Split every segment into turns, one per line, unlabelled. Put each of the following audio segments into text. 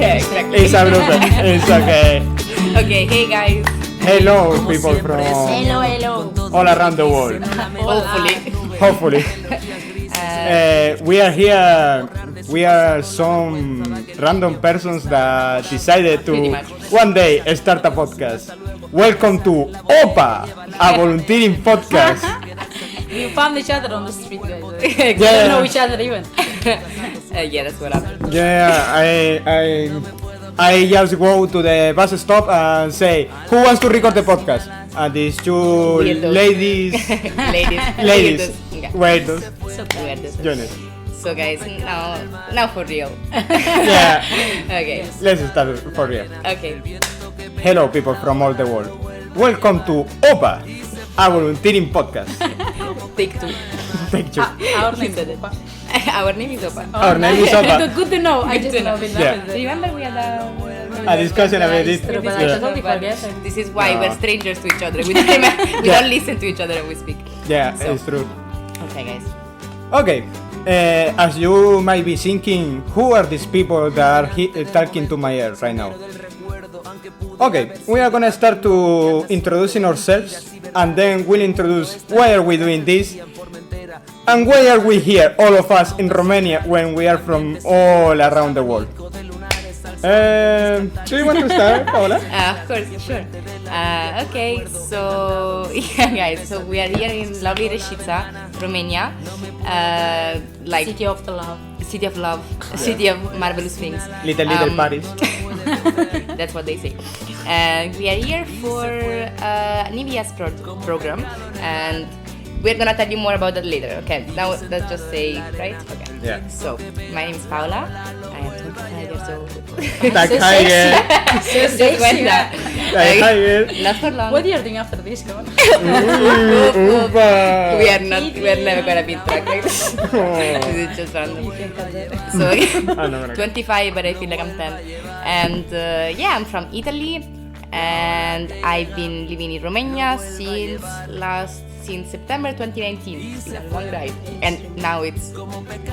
Yeah, exactly.
It's a blooper. It's okay.
Okay, hey guys.
Hello, people from
Hello.
all around the world.
Hopefully.
We are here. We are some random persons that decided
Pretty
to
much.
one day start a podcast. Welcome to OPA, a volunteering podcast.
We found each other on the street, guys. We
Exactly.
don't know each other even.
Yeah, that's what happened.
Yeah, I just go to the bus stop and say, who wants to record the podcast? And these two
Weirdos.
ladies,
Ladies. Yeah.
weirdos,
Weirdos.
join us.
So guys, now for real.
Yeah,
Okay.
let's start for real.
Okay.
Hello, people from all the world. Welcome to OPA, a volunteering podcast.
Take two.
Thank you.
Our name
said
is
it.
Opa.
Our name is Opa.
Our name is Opa.
Good to know. I
Good
just
to
know
know.
it.
Yeah.
Remember we had
A discussion about it.
But I
Yeah.
totally forget.
This is why
No.
we're strangers to each other. We don't listen to each other when we speak.
Yeah,
So.
it's true.
Okay, guys.
Okay, as you might be thinking, who are these people that are talking to my ear right now? Okay, we are gonna start to introducing ourselves, and then we'll introduce why are we doing this, and why are we here, all of us in Romania, when we are from all around the world. Do you want to start, Paola?
Of course, sure. Okay, so yeah, guys. So we are here in lovely Resita, Romania. Like
City of the Love.
city of love, city of marvelous things.
Little Paris.
That's what they say. We are here for an EVS program, and we're gonna tell you more about that later. Okay, now let's just say, right? Okay.
Yeah.
So, my name is Paola. I am 25 years old.
Tack Hagen.
Just went that.
Tack Hagen.
Not for long.
What are you doing after this? Come on.
Upa.
We're never gonna be in track like this. This is just random. So,
I'm not gonna-
25, but I feel like I'm 10. And yeah, I'm from Italy, and I've been living in Romania since September 2019. It's been a long ride, and now it's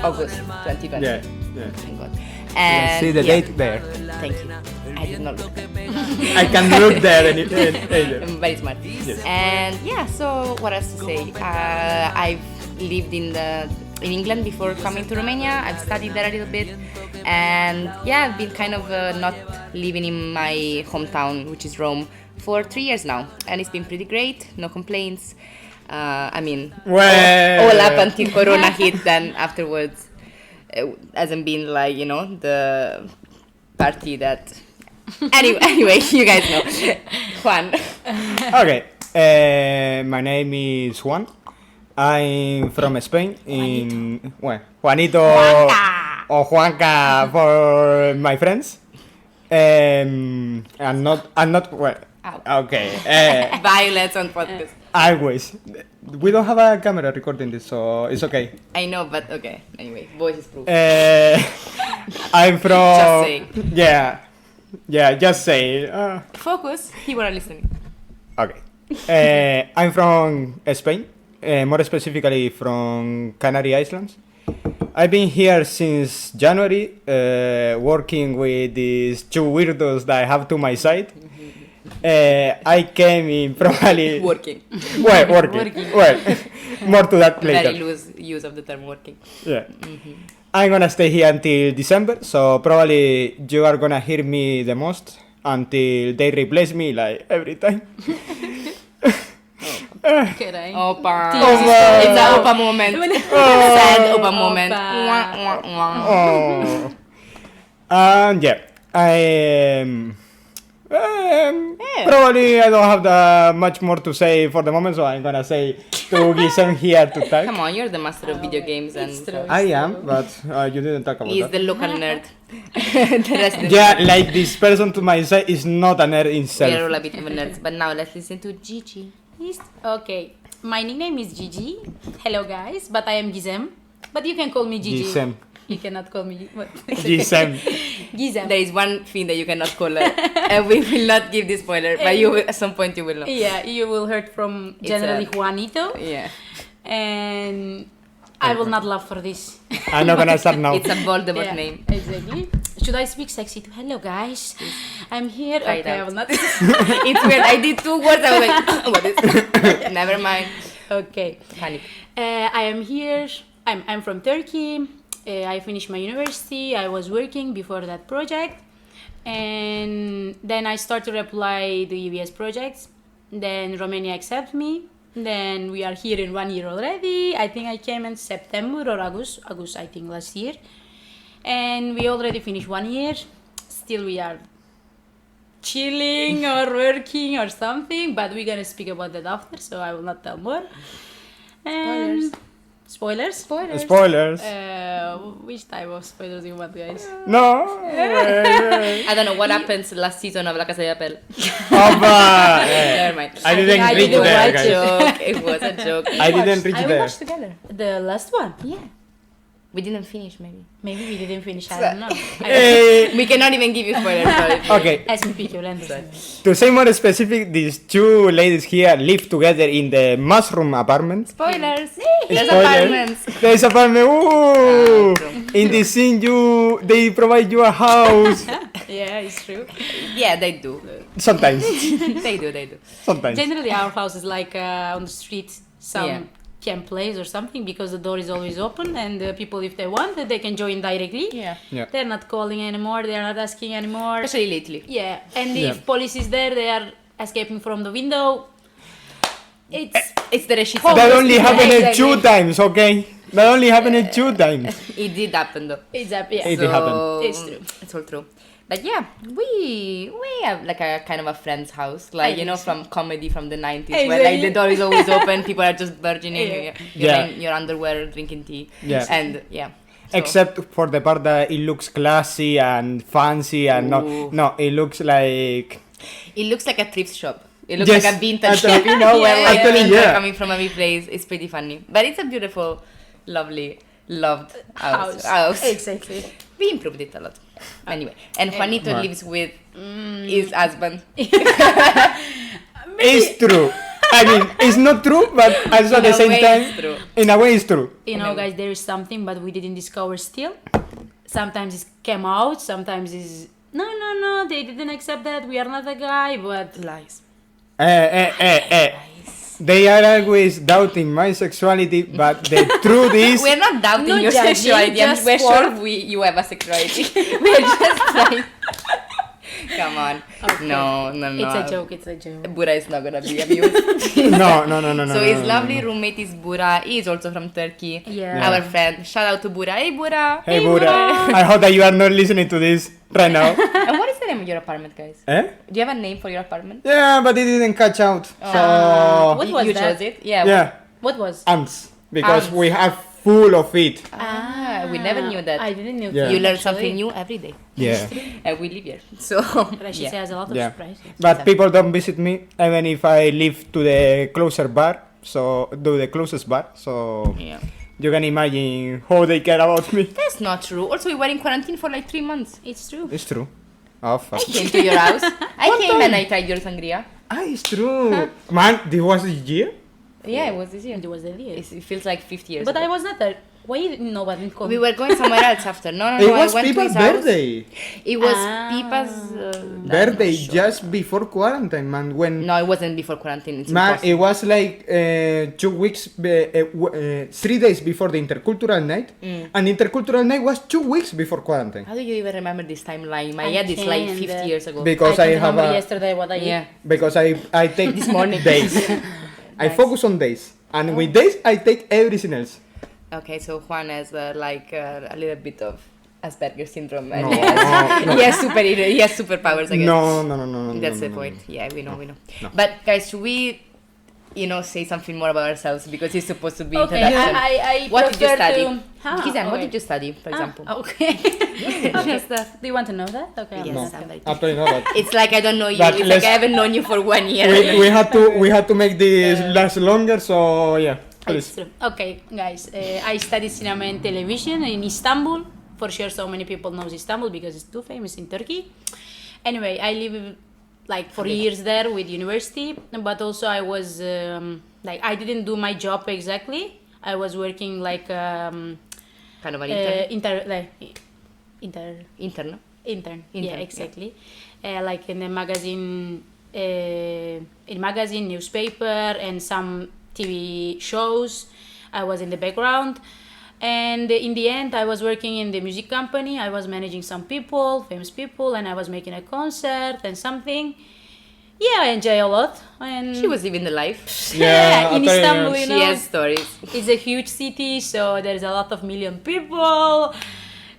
August 2020.
Yeah, yeah.
Thank God. And
See the
yeah,
date there.
Thank you. I did not look.
I can look there either.
I'm very smart.
Yes.
And yeah, so what else to say? I've lived in England before coming to Romania. I've studied there a little bit, and yeah, I've been kind of not living in my hometown, which is Rome, for 3 years now, and it's been pretty great. No complaints. I mean,
Well.
all up until Corona hit. Then afterwards, it hasn't been like, you know, the party that. Anyway, you guys know. Juan.
Okay, my name is Juan. I'm from Spain. Juanito or Juanca for my friends. I'm not. Well,
Ow.
okay.
Violence on podcast.
Always. We don't have a camera recording this, so it's okay.
I know, but okay. Anyway, voice is proof.
I'm from.
Just saying.
Yeah. Just say.
Focus. People are listening.
Okay. I'm from Spain, more specifically from Canary Islands. I've been here since January, working with these two weirdos that I have to my side. I came in probably...
Working.
Well, working. Well, more to that later.
Very loose use of the term working.
Yeah. I'm gonna stay here until December, so probably you are gonna hear me the most until they replace me like every time.
Kidding.
Opa.
Opa.
It's an Opa moment. Sad Opa moment. Wah, wah, wah.
Oh. And yeah, probably I don't have much more to say for the moment, so I'm gonna say to Gizem here to talk.
Come on, you're the master of video games, and
It's true.
I am, but you didn't talk about
he's
that.
the local nerd. The rest is
Yeah, like this person to my side is not a nerd
we are
himself.
all a bit of nerds. But now let's listen to Gigi.
Okay. My nickname is Gigi. Hello, guys. But I am Gizem. But you can call me Gigi.
Gizem.
You cannot call me what?
Gizem.
Gizem.
There is one thing that you cannot call her, and we will not give this spoiler, but you will, at some point you will know.
Yeah, you will heard from
It's
generally
a-
Juanito.
Yeah.
And I will not laugh for this.
I'm not gonna start now.
It's a Voldemort
Yeah,
name.
Exactly. Should I speak sexy too? Hello, guys. I'm here.
Try it
Okay, I
out.
will not.
It's weird. I did 2 words. I was like, what is? Never mind.
Okay.
Panic.
I am here. I'm from Turkey. I finished my university. I was working before that project. And then I started to apply the EVS projects. Then Romania accepted me. Then we are here in 1 year already. I think I came in September or August. August, I think, last year. And we already finished 1 year. Still we are chilling or working or something. But we're going to speak about that after. So I will not tell more. And spoilers?
Spoilers.
Which type of spoilers do you want, guys?
No.
I don't know what happens last season of La Casa de Papel.
Opa.
Never mind.
I didn't
I
reach
didn't
there,
watch
guys.
Joke. It was a joke.
I didn't reach
We
there.
watched together.
The last one?
Yeah. We didn't finish, maybe.
Maybe we didn't finish. I don't know.
Eh,
We cannot even give you spoilers. Sorry.
okay.
Ask me, pick your answer.
To say more specific, these two ladies here live together in the mushroom apartment.
Spoilers. There's
Spoilers.
apartments.
There's apartment. Ooh.
true.
In the scene, they provide you a house.
Yeah, it's true.
Yeah, they do.
Sometimes.
They do.
Sometimes.
Generally, our house is like on the street, some
Yeah.
camp place or something, because the door is always open, and people, if they want, they can join directly.
Yeah.
Yeah.
They're not calling anymore. They're not asking anymore.
Especially lately.
Yeah, and
Yeah.
if police is there, they are escaping from the window.
It's the Resita.
That only happened
Exactly.
2 times, okay? That only happened 2 times.
It did happen though.
It's up. Yeah.
It did happen.
It's true.
It's all true. But yeah, we have like a kind of a friend's house, like
I
you know,
think so.
from comedy from the 90s, where like
Exactly.
the door is always open, people are just virgining,
Yeah.
you're
Yeah.
in your underwear drinking tea,
Yeah.
and yeah. So-
Except for the part that it looks classy and fancy and
Ooh.
no, it looks like
it looks like a thrift shop. It looks
Yes,
like a vintage
actually,
shop, you know, where
yeah,
like
actually,
things are
yeah.
coming from every place. It's pretty funny, but it's a beautiful, lovely, loved house.
Exactly.
We improved it a lot. Anyway, and Juanito
Right.
lives with his husband.
it's true. I mean, it's not true, but also at
In
the
a
same
way,
time,
it's true.
in a way, it's true.
You know, guys, there is something, but we didn't discover still. Sometimes it came out, sometimes it's no, they didn't accept that. We are not a guy, but
Lies.
They are always doubting my sexuality, but the truth is,
We're not doubting
Not
your
judging,
sexuality.
just
We're
for-
sure you have a sexuality. We're just trying. Come on.
Okay.
No.
it's a joke. It's a joke.
Bura is not gonna be abused.
no.
So his lovely roommate is Bura. He is also from Turkey.
Yeah.
Our friend. Shout out to Bura. Hey Bura.
Hey, Buddha, I hope that you are not listening to this right now.
And what is the name of your apartment, guys?
Eh?
Do you have a name for your apartment?
Yeah, but it didn't catch out.
What
You-
was
you
that?
chose it? Yeah.
Yeah,
What was?
ants, because
Ants.
we have full of it.
We never knew that.
I didn't know.
Yeah.
You learn
actually.
something new every day.
Yeah.
And we live here. So,
Rashid
yeah.
has a lot of
Yeah.
surprises.
But people don't visit me even if I live to the closer bar, so do the closest bar. So
Yeah.
you can imagine how they care about me.
That's not true. Also, we were in quarantine for like 3 months.
It's true.
It's true. Oh fuck.
I came to your house. I came and I tried your sangria.
Ah, it's true. Man, this was a year.
Yeah, it was this year.
It was the year.
It feels like 50 years
But
ago.
I was not there. Why you nobody called?
We were going somewhere else after. No,
It
I
was
went to
Pipa's
his house.
birthday.
It was
Ah.
Pipa's
Birthday just before quarantine, man. When
No, it wasn't before quarantine. It's
man,
impossible.
it was like 2 weeks, 3 days before the intercultural night, and intercultural night was 2 weeks before quarantine.
How do you even remember this timeline? My
I
head is like
can't,
50 years ago.
Because
I
I
can
have
remember
a
yesterday what I
Yeah.
because I take
This morning.
days. I
Nice.
focus on days, and with days I take everything else.
Okay, so Juan has like a little bit of Asperger's syndrome. And
No,
he, has,
no.
he has superpowers, I guess.
No.
That's
no,
the
no,
point.
no.
Yeah, we know.
No.
But guys, should we, say something more about ourselves because it's supposed to be
Okay,
introduction.
I
What did you
prefer
study?
to- Huh,
Gizem, what
okay.
did you study, for example?
Okay. Okay.
Just,
Do you want to know that? Okay.
Yes,
No,
I'm very
actually not that.
It's like I don't know you.
But
It's like
let's-
I haven't known you for 1 year.
we had to make this last longer, so yeah.
It's
Please.
true. Okay, guys. I studied cinema and television in Istanbul. For sure, so many people knows Istanbul because it's too famous in Turkey. Anyway, I live like for years there with university, but also I was like I didn't do my job exactly. I was working like
Kind of an intern.
intern. Intern.
Intern,
Yeah, exactly. Like in the magazine, newspaper, and some TV shows. I was in the background. And in the end, I was working in the music company. I was managing some people, famous people, and I was making a concert and something. Yeah, I enjoy a lot. And
She was living the life.
yeah, in
I'll tell you,
Istanbul, you
She
know,
has stories.
it's a huge city, so there's a lot of million people.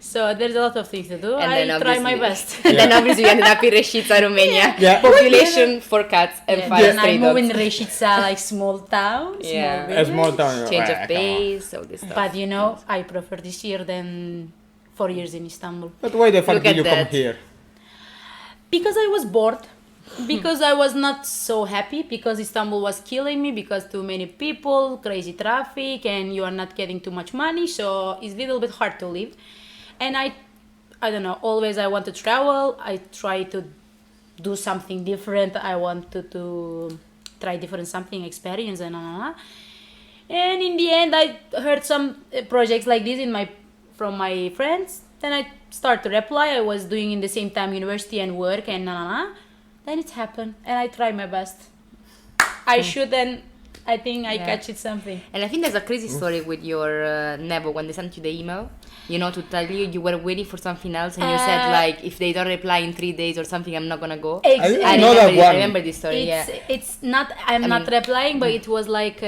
So there's a lot of things to do.
And
I
then
try my
obviously-
best.
And then obviously we ended up in Resita, Romania.
Yeah.
Population 4 cats and 5
Then I
stray
move in
dogs.
Resita, like small town,
Yeah.
small
A small
village.
town.
Change
Ah,
of
come on.
pace, all this stuff.
But you know, I prefer this year than 4 years in Istanbul.
But why the fuck
Look
did
at
you come
that.
here?
Because I was bored. Because I was not so happy. Because Istanbul was killing me. Because too many people, crazy traffic, and you are not getting too much money. So it's a little bit hard to live. And I don't know. Always I want to travel. I try to do something different. I want to try different something, experience, and And in the end, I heard some projects like this from my friends. Then I start to reply. I was doing in the same time university and work and Then it happened, and I try my best. I should, and I think I
Yeah.
catch it something.
And I think there's a crazy story with your Nevo when they sent you the email. You know, to tell you were waiting for something else, and you said like, if they don't reply in 3 days or something, I'm not gonna go.
Exactly.
I know that
I
one.
remember this story. Yeah.
It's not. I'm not
mean-
replying, but it was like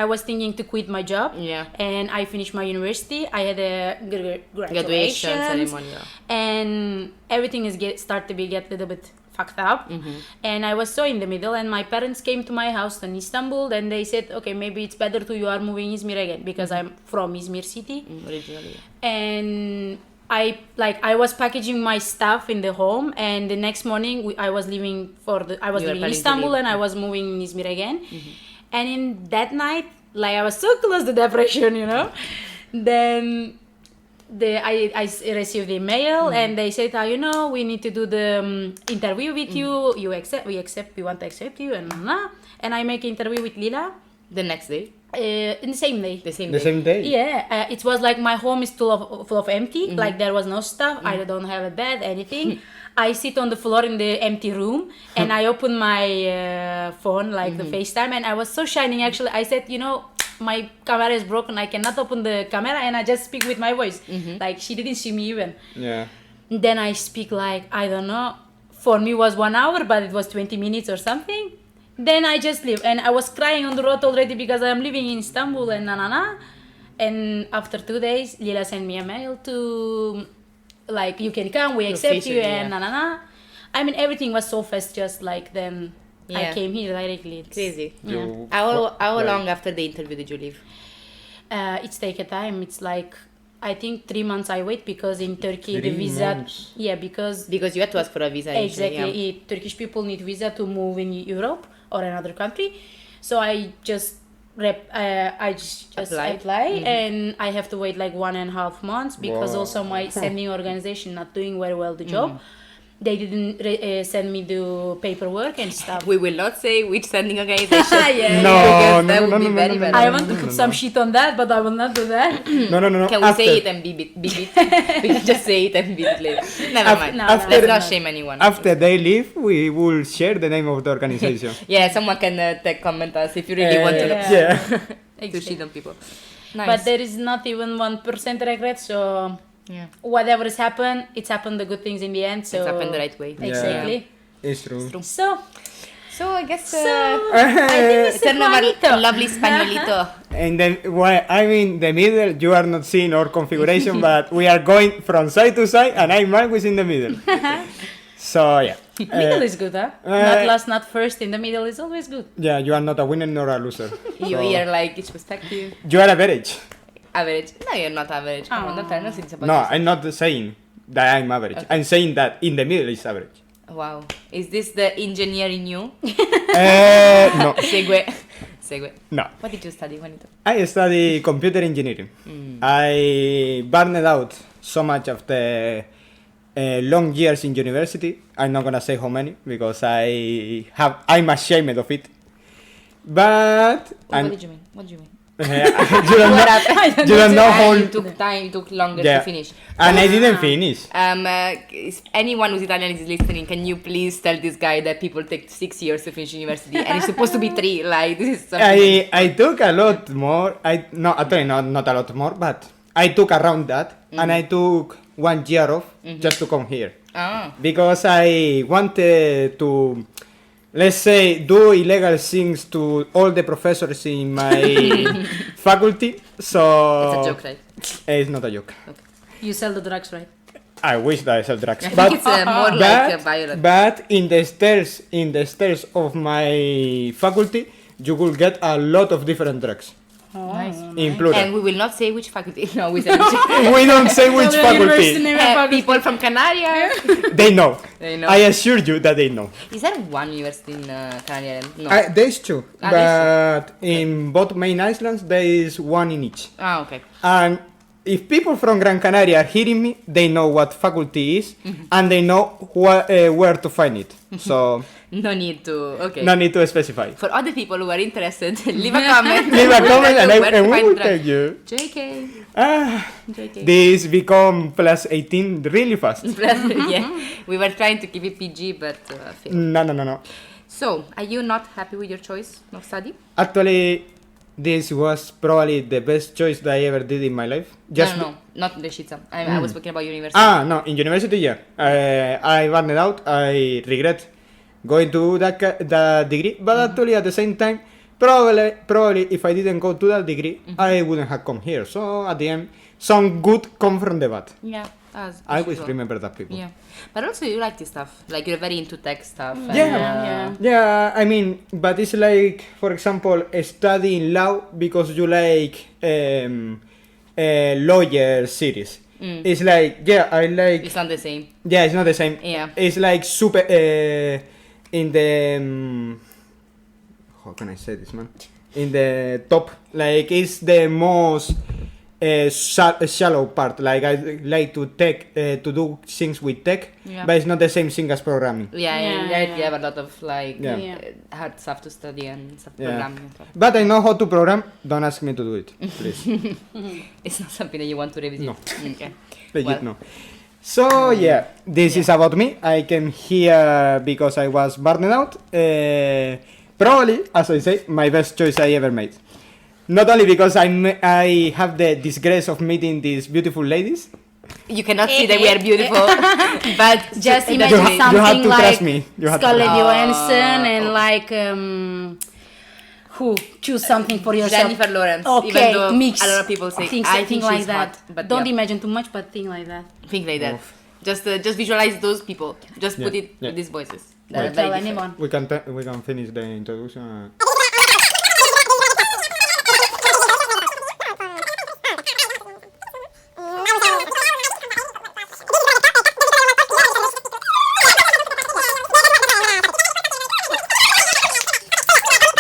I was thinking to quit my job.
Yeah.
And I finished my university. I had a
Graduation
graduation
ceremony. Yeah.
and everything is start to get a little bit fucked up. And I was so in the middle, and my parents came to my house in Istanbul, and they said, okay, maybe it's better to you are moving Izmir again, because I'm from Izmir city.
Originally.
And I was packaging my stuff in the home, and the next morning I was leaving
You were
in
planning to
Istanbul,
leave.
and I was moving in Izmir again. And in that night, like I was so close to depression, you know. Then I received the email, and they said, you know, we need to do the interview with you. We want to accept you, and I make interview with Lila
The next day.
in the same day.
The same
The
day.
same day?
Yeah, it was like my home is full of empty. Like there was no stuff. I don't have a bed, anything. I sit on the floor in the empty room, and I open my phone, like the FaceTime, and I was so shining. Actually, I said, you know, my camera is broken. I cannot open the camera, and I just speak with my voice. Like she didn't see me even.
Yeah.
Then I speak like, I don't know. For me was 1 hour, but it was 20 minutes or something. Then I just leave, and I was crying on the road already because I am living in Istanbul and And after 2 days, Lila sent me a mail to, like, you can come, we accept you,
Officially,
and
yeah.
I mean, everything was so fast. Just like then, I
Yeah.
came here directly.
Crazy.
You-
How
Right.
long after the interview did you leave?
It's take a time. It's like I think 3 months I wait because in Turkey the
3
visa.
months.
Yeah, because
Because you had to ask for a visa. initially,
exactly
yeah.
Turkish people need visa to move in Europe or another country. So I just apply and I have to wait like 1.5 months because
Wow.
also my sending organization not doing very well the job. They didn't send me the paperwork and stuff.
We will not say which sending organization.
Yeah,
No,
because
no,
that
no,
would
no,
be
no,
very
no,
bad.
no,
I
no,
want to
no,
put
no,
some
no.
shit on that, but I will not do that.
No.
Can we
After,
say it and beep it? We can just say it and beep it later. Never mind.
no,
Let's
no,
not
no.
shame anyone.
After they leave, we will share the name of the organization.
Yeah, someone can comment us if you really want to
Yeah.
Yeah.
to
Exactly.
shit on people. Nice.
But there is not even 1% regret, so
yeah.
whatever has happened, it's happened the good things in the end. So
It's happened the right way.
Exactly.
It's true.
So
I guess
I think it's
turn over
Juanito.
lovely Españolito.
And then, why I'm in the middle, you are not seeing our configuration, but we are going from side to side, and I'm always in the middle. So, yeah.
Middle is good, huh? Not last, not first. In the middle is always good.
Yeah, you are not a winner nor a loser.
You
So,
hear like each perspective.
you are average.
Average. No, you're not average. Come on, don't tell us it's about
No,
yourself.
I'm not saying that I'm average.
Okay.
I'm saying that in the middle is average.
Wow. Is this the engineer in you?
No.
Segue.
No.
What did you study, Juanito?
I study computer engineering. I burned out so much of the long years in university. I'm not gonna say how many because I'm ashamed of it. But
What did you mean? What do you mean?
you don't
What
know,
happened?
you don't know how.
It took time, it took longer
Yeah.
to finish.
And I didn't finish.
If anyone who's Italian is listening, can you please tell this guy that people take 6 years to finish university and it's supposed to be 3? Like, this is something.
I took a lot more. No, actually not a lot more, but I took around that, and I took 1 year off just to come here
Ah.
because I wanted to, let's say, do illegal things to all the professors in my faculty. So
It's a joke, right?
It's not a joke.
You sell the drugs, right?
I wish that I sell drugs,
I
but
think it's more like a violent.
but in the stairs of my faculty, you will get a lot of different drugs
Nice.
in plural.
And we will not say which faculty. No, we say
We don't say which faculty.
people from Canaria.
They know.
They know.
I assure you that they know.
Is there one university in Canary Island? No.
There's two,
there's
but in both main islands there is one in each.
Okay.
And if people from Gran Canaria are hearing me, they know what faculty is, and they know where to find it. So
No need to. Okay.
no need to specify.
For other people who are interested, leave a comment.
Leave a comment and
Where to
we
find
will
drugs.
tell you.
JK.
Ah,
JK.
this become plus 18 really fast.
Yeah. We were trying to keep it PG, but failed.
No.
So, are you not happy with your choice of study?
Actually, this was probably the best choice that I ever did in my life.
No, not Resita. I was speaking about university.
No, in university, yeah. I burned out. I regret going to that degree, but actually at the same time, probably if I didn't go to that degree, I wouldn't have come here. So at the end, some good come from the bad.
Yeah. As
I always
usual.
remember that people.
Yeah. But also you like this stuff. Like you're very into tech stuff. And,
Yeah, I mean, but it's like, for example, studying law because you like lawyer series. It's like, yeah, I like.
It's not the same.
Yeah, it's not the same.
Yeah.
It's like super in the how can I say this, man? In the top, like it's the most shallow part. Like I like to do things with tech, but it's not the same thing as programming.
Yeah, you have a lot of like
Yeah.
hard stuff to study and stuff
Yeah.
programming and stuff.
But I know how to program. Don't ask me to do it, please.
It's not something that you want to revisit.
No.
Okay.
Legit no. So yeah, this is about me. I came here because I was burned out. Probably, as I say, my best choice I ever made. Not only because I have the disgrace of meeting these beautiful ladies.
You cannot see that we are beautiful, but
Just
in
imagine
that way.
you have
something
to
like
trust me. You have to
Scarlett
trust me.
Johansson and like who choose something for yourself.
Jennifer Lawrence.
Okay,
Even though
mix.
a lot of people say
Think
I think
like
she's
that.
hot, but
Don't
yeah,
imagine too much, but think like that.
think like that. Just visualize those people. Just put
Yeah,
it
yeah.
with these voices.
Wait.
That are
Tell
very different.
anyone.
We can finish the introduction.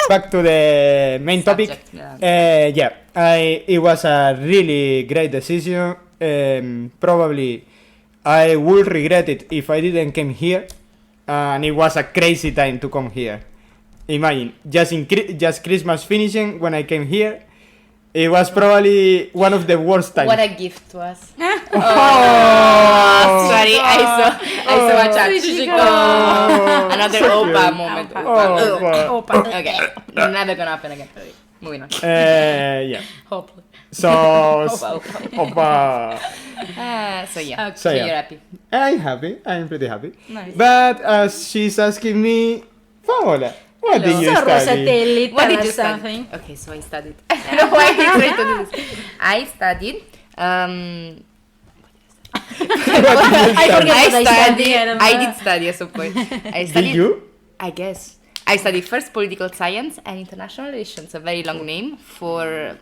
Back to the main topic.
Subject,
It was a really great decision. Probably I would regret it if I didn't come here, and it was a crazy time to come here. Imagine just Christmas finishing when I came here. It was probably one of the worst times.
What a gift to us.
Oh,
Sorry, I saw a chat. Another Opa moment.
Oh, God.
Okay, never gonna happen again. Moving on.
Yeah.
Hopefully.
So, Opa.
So yeah,
Okay.
so
yeah.
you're happy.
I'm happy. I'm pretty happy.
Nice.
But as she's asking me, Paola, what did you
So
study?
Rosatelli,
What
tell
did
us
you
something.
study? Okay, so I studied. I don't know why I tried to do this. I studied.
I forget what I studied. I don't know.
I did study at some point. I studied.
Did you?
I guess. I studied first political science and international relations, a very long name for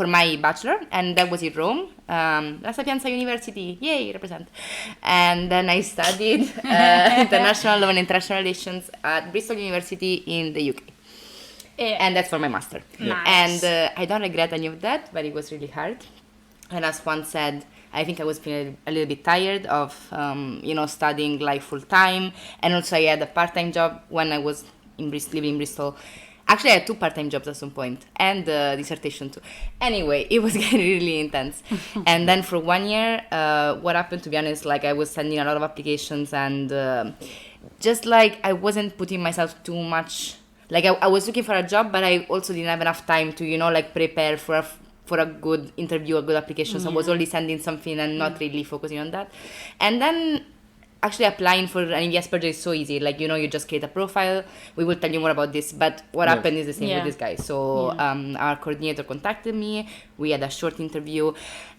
my bachelor, and that was in Rome, La Sapienza University, yay, represent. And then I studied international law and international relations at Bristol University in the UK. And that's for my master.
Nice.
And I don't regret any of that, but it was really hard. And as Juan said, I think I was feeling a little bit tired of, studying like full time. And also I had a part-time job when I was living in Bristol. Actually, I had 2 part-time jobs at some point and dissertation too. Anyway, it was getting really intense. And then for 1 year, what happened, to be honest, like I was sending a lot of applications and just like I wasn't putting myself too much. Like I was looking for a job, but I also didn't have enough time to, like prepare for a good interview, a good application. So I was only sending something and not really focusing on that. And then actually applying for an EVS project is so easy. Like, you just create a profile. We will tell you more about this. But what happened is the same with this guy. So our coordinator contacted me. We had a short interview.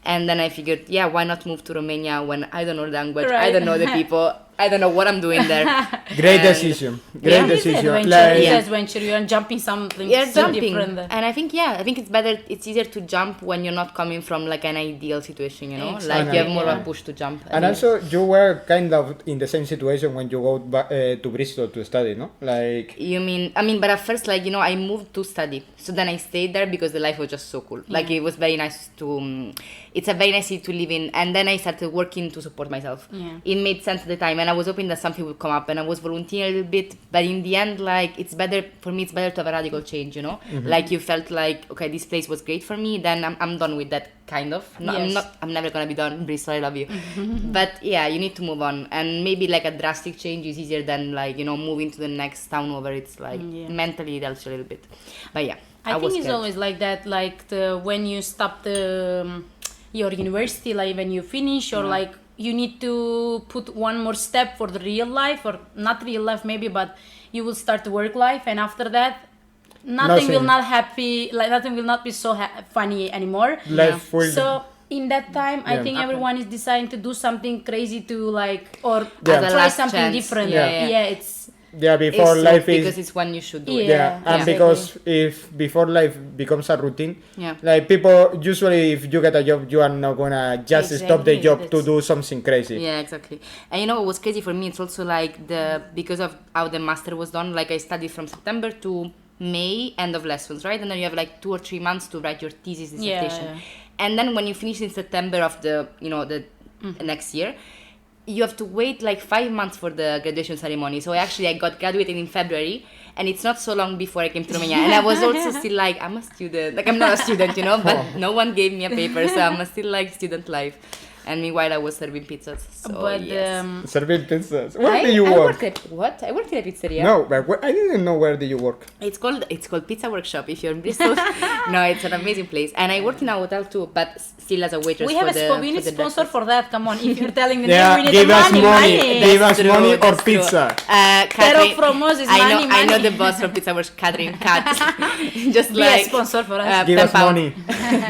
And then I figured, why not move to Romania when I don't know the language, I don't know the people, I don't know what I'm doing there.
Great decision. Great decision.
It's adventure. You're jumping something different.
And I think it's better, it's easier to jump when you're not coming from like an ideal situation, Exactly. Like you have more of a push to jump.
And also you were kind of in the same situation when you go back to Bristol to study, no? Like...
You mean, but at first, like, I moved to study. So then I stayed there because the life was just so cool. Like it was very nice to... it's a very nice city to live in. And then I started working to support myself. It made sense at the time. And I was hoping that something would come up. And I was volunteering a little bit. But in the end, like, it's better for me. It's better to have a radical change, Like you felt like, okay, this place was great for me. Then I'm done with that, kind of. No, I'm never going to be done. Bristol, I love you. But yeah, you need to move on. And maybe like a drastic change is easier than like, moving to the next town over. It's like mentally it helps you a little bit. But yeah.
I think it's always like that, like when you stop your university, like when you finish, or like you need to put one more step for the real life, or not real life maybe, but you will start the work life, and after that nothing will not be so funny anymore. So in that time, I think everyone is deciding to do something crazy to like, or try something different.
Before life is...
because it's when you should do
it. And because if before life becomes a routine, like people, usually if you get a job, you are not gonna just stop the job to do something crazy.
Yeah, exactly. And what was crazy for me, it's also like because of how the master was done, like I studied from September to May, end of lessons, right? And then you have like 2 or 3 months to write your thesis dissertation. And then when you finish in September of the next year, you have to wait like 5 months for the graduation ceremony. So I got graduated in February, and it's not so long before I came to Romania. And I was also still like, I'm a student. Like, I'm not a student, but no one gave me a paper, so I'm still like student life. And meanwhile, I was serving pizzas. So,
serving pizzas. Where do you work?
I worked in a pizzeria.
No, but I didn't know where do you work.
It's called Pizza Workshop if you're in Bristol. No, it's an amazing place. And I worked in a hotel too, but still as a waitress.
We have we need a sponsor for that. Come on, if you're telling the
name,
we need money.
Give us money or pizza.
I know the boss from Pizza Workshop, Catherine Kat. Just
be a sponsor for us.
Give us money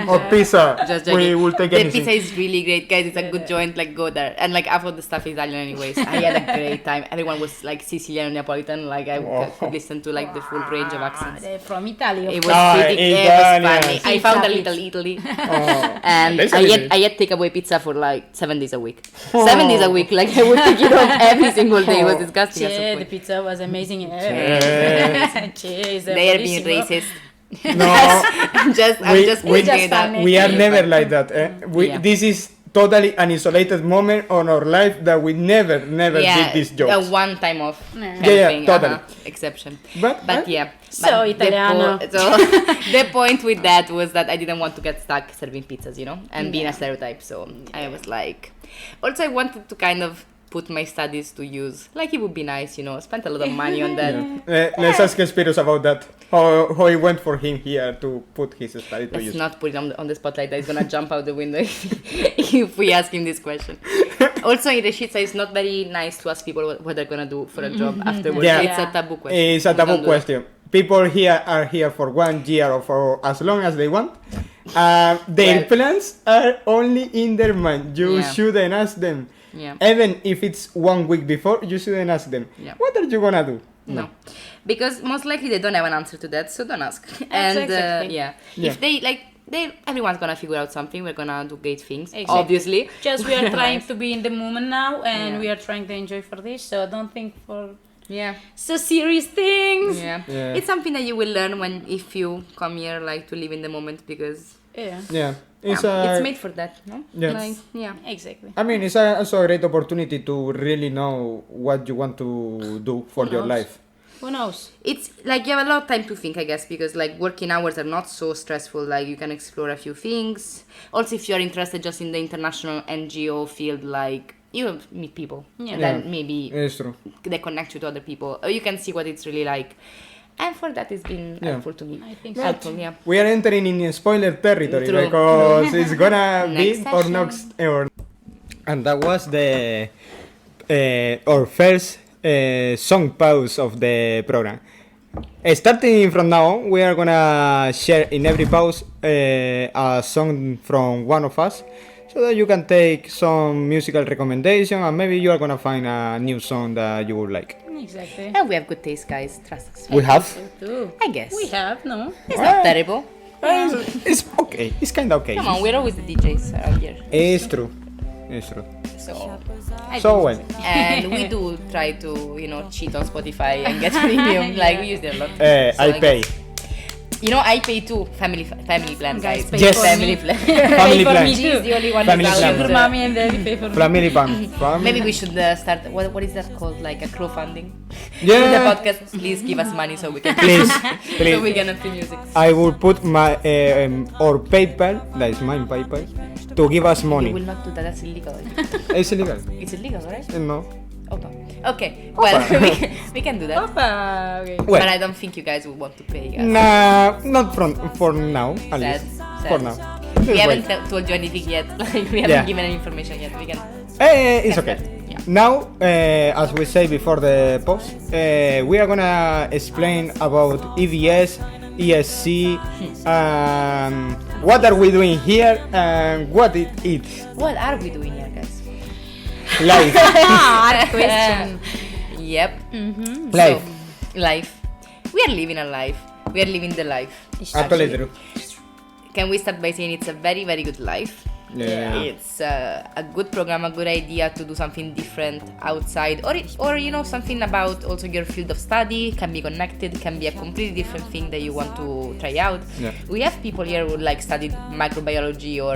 or pizza. We will take anything.
The pizza is really great, guys. It's a good joint, like go there. And like half of the stuff is Italian anyways. I had a great time. Everyone was like Sicilian and Neapolitan. Like I could listen to like the full range of accents.
They're from Italy.
It was funny. I found a little Italy. And I had takeaway pizza for like 7 days a week. 7 days a week. Like I would take it on every single day. It was disgusting.
The pizza was amazing.
Cheers. They are being racist.
No,
I'm just
that. We are never like that. This is totally an isolated moment on our life that we never did this job.
A one time off.
Totally.
Exception.
But
yeah.
So Italiano.
The point with that was that I didn't want to get stuck serving pizzas, and being a stereotype. So I was like, also I wanted to kind of put my studies to use. Like it would be nice, spent a lot of money on that.
Let's ask Spiros about that. How it went for him here to put his study to use.
Let's not put it on the spotlight. That he's gonna jump out the window if we ask him this question. Also in Resita, it's not very nice to ask people what they're gonna do for a job afterwards.
Yeah.
It's a taboo question.
It's a taboo question. People here are here for 1 year or for as long as they want. Their plans are only in their mind. You shouldn't ask them.
Yeah.
Even if it's 1 week before, you shouldn't ask them. Yeah. What are you gonna do?
No, because most likely they don't have an answer to that, so don't ask. And if everyone's gonna figure out something. We're gonna do great things, obviously.
Just we are trying to be in the moment now, and we are trying to enjoy for this. So don't think for so serious things.
It's something that you will learn if you come here, like to live in the moment, because
it's
made for that, no?
Exactly.
I mean, it's also a great opportunity to really know what you want to do for your life.
Who knows?
It's like you have a lot of time to think, I guess, because like working hours are not so stressful. Like you can explore a few things. Also, if you're interested just in the international NGO field, like you meet people, and then maybe
It's true.
they connect you to other people, or you can see what it's really like. And for that, it's been helpful to me.
I think so.
Helpful, yeah.
We are entering in spoiler territory
True.
because it's gonna be
Next
or
session.
next or. And that was the our first song pause of the program. Starting from now on, we are gonna share in every pause a song from one of us, so that you can take some musical recommendation, and maybe you are gonna find a new song that you would like.
Exactly.
And we have good taste, guys. Trust us.
We have.
So too.
I guess.
We have, no?
It's not terrible.
It's okay. It's kind of okay.
Come on, we're always the DJs around here.
It's true. It's true.
So,
So well,
and we do try to, cheat on Spotify and get premium. Like we use it a lot. So
I pay.
I pay too. Family plan,
Guys,
guys.
pay
Yes.
for
Family
me.
plan.
Family
for
plan.
me
She's
too.
the only one
Family
who's
plan.
out.
Pay for mommy and daddy, pay for me.
Family band.
Maybe we should start. What is that called? Like a crowdfunding.
Yeah.
To the podcast. Please give us money so we can.
Please,
So
please.
we can free music.
I will put my or PayPal, that is mine PayPal, to give us
We
money.
will not do that. That's illegal.
It's illegal.
It's illegal, right?
No.
Opa. Okay. Well, we can do that.
Opa, okay.
Well,
But I don't think you guys will want to pay us.
nah, not for now. At
Sad,
least
sad.
for now.
We
Just
haven't
wait.
told you anything yet. Like we haven't
Yeah.
given any information yet. We can.
It's okay.
Yeah.
Now, as we say before the post, we are gonna explain about EVS, ESC, what are we doing here, and what it is.
What are we doing here, guys?
Life.
Hard question.
Yep.
Life.
So, life. We are living a life. We are living the life.
Actually true.
Can we start by saying it's a very, very good life?
Yeah.
It's a good program, a good idea to do something different outside, or something about also your field of study can be connected, can be a completely different thing that you want to try out.
Yeah.
We have people here who like studied microbiology, or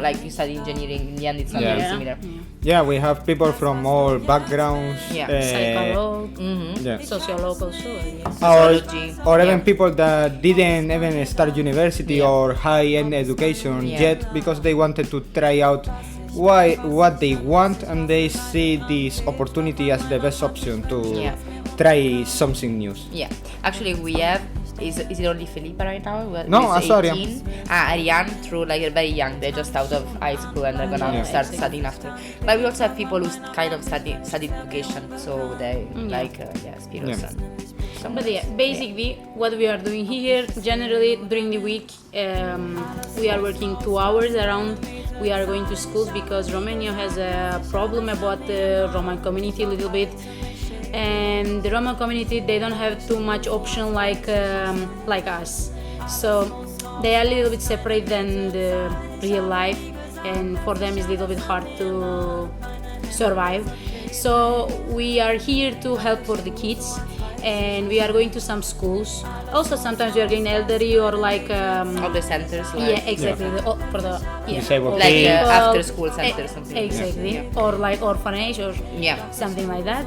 like you study engineering. In the end, it's not
Yeah.
very similar.
Yeah, we have people from all backgrounds.
Yeah.
Psychologue,
Yeah.
sociologue also, yes.
Sociology,
Or even
yeah.
people that didn't even start university
Yeah.
or high-end education
Yeah.
yet, because they wanted to try out what they want, and they see this opportunity as the best option to
Yeah.
try something new.
Yeah, actually we have. Is it only Felipe right now? Well,
No,
he's
sorry.
18. Ariane, true, like they're very young. They're just out of high school and they're gonna
Yeah.
start studying after. But we also have people who kind of studied education, so they like Spiros
Yeah.
and some
But
others.
yeah, basically what we are doing here, generally during the week, we are working 2 hours around. We are going to schools because Romania has a problem about the Roman community a little bit. And the Roman community, they don't have too much option like us. So they are a little bit separate than the real life, and for them it's a little bit hard to survive. So we are here to help for the kids, and we are going to some schools. Also sometimes we are going elderly or like
all the centers, like,
yeah, exactly. For the
Disabled
old
like
kids.
people,
after school center, something.
Exactly,
Yeah.
or like orphanage or
Yeah.
something like that.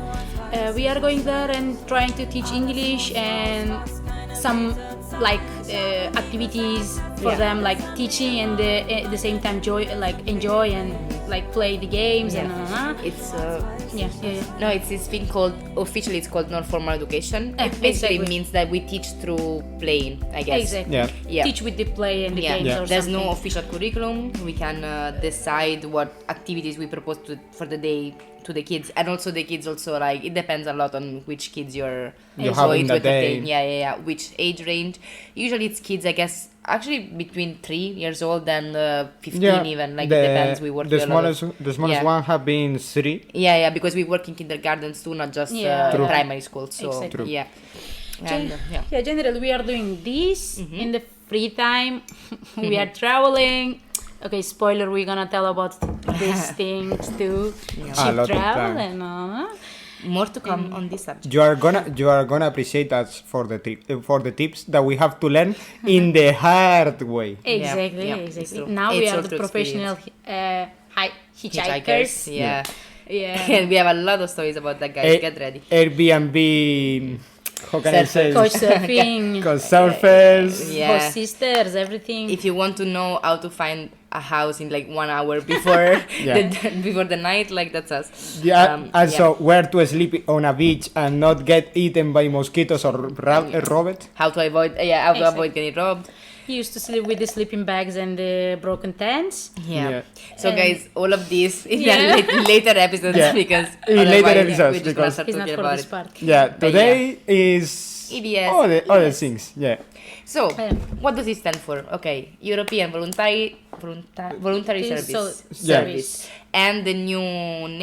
We are going there and trying to teach English and some like activities for
Yeah.
them, like teaching and at the same time enjoy and like play the games and
It's
yeah.
no, it's this thing called, officially it's called non-formal education. It basically
Exactly.
means that we teach through playing, I guess.
Exactly.
Yeah.
Yeah.
Teach with the play and the
Yeah,
games or
there's
something.
no official curriculum. We can decide what activities we propose for the day to the kids, and also the kids also, like, it depends a lot on which kids you're
You have
going
in
to
the day.
entertain. Yeah, which age range. Usually it's kids, I guess, actually between 3 years old and 15 even, like it depends. We work
the
with a lot of-
smallest
yeah.
one have been 3.
Yeah, because we work in kindergartens too, not just
Yeah. True.
primary school. So
Exactly.
True.
yeah, and yeah.
Yeah, generally we are doing this in the free time. We are traveling. Okay, spoiler, we're gonna tell about these things too.
A
Cheap
lot of
travel
time.
Uh-huh. More to come on this subject.
You are gonna appreciate us for the tips that we have to learn in the hard way.
Exactly,
yeah, it's
exactly.
true.
Now
It's
we are
all
the
through
professional hitchhikers.
Hitchhikers, yeah.
Yeah.
And we have a lot of stories about that, guys. Get ready.
Airbnb how can I say?
Coach surfing,
Couch surfers.
Yeah.
host sisters, everything.
If you want to know how to find a house in like 1 hour before before the night, like that's us.
Yeah, also where to sleep on a beach and not get eaten by mosquitoes or robbed.
How to avoid avoid getting robbed.
He used to sleep with the sleeping bags and the broken tents.
Yeah. So
And-
guys, all of this in
Yeah.
later episodes
Yeah.
because
In later
otherwise
episodes,
we're just gonna
because-
start
He's not
talking
for
about
this
it.
part.
Yeah,
But
today is
EVS.
other things. Yeah.
So,
Yeah.
what does it stand for? Okay, European Voluntary
This is
Service.
service.
And the new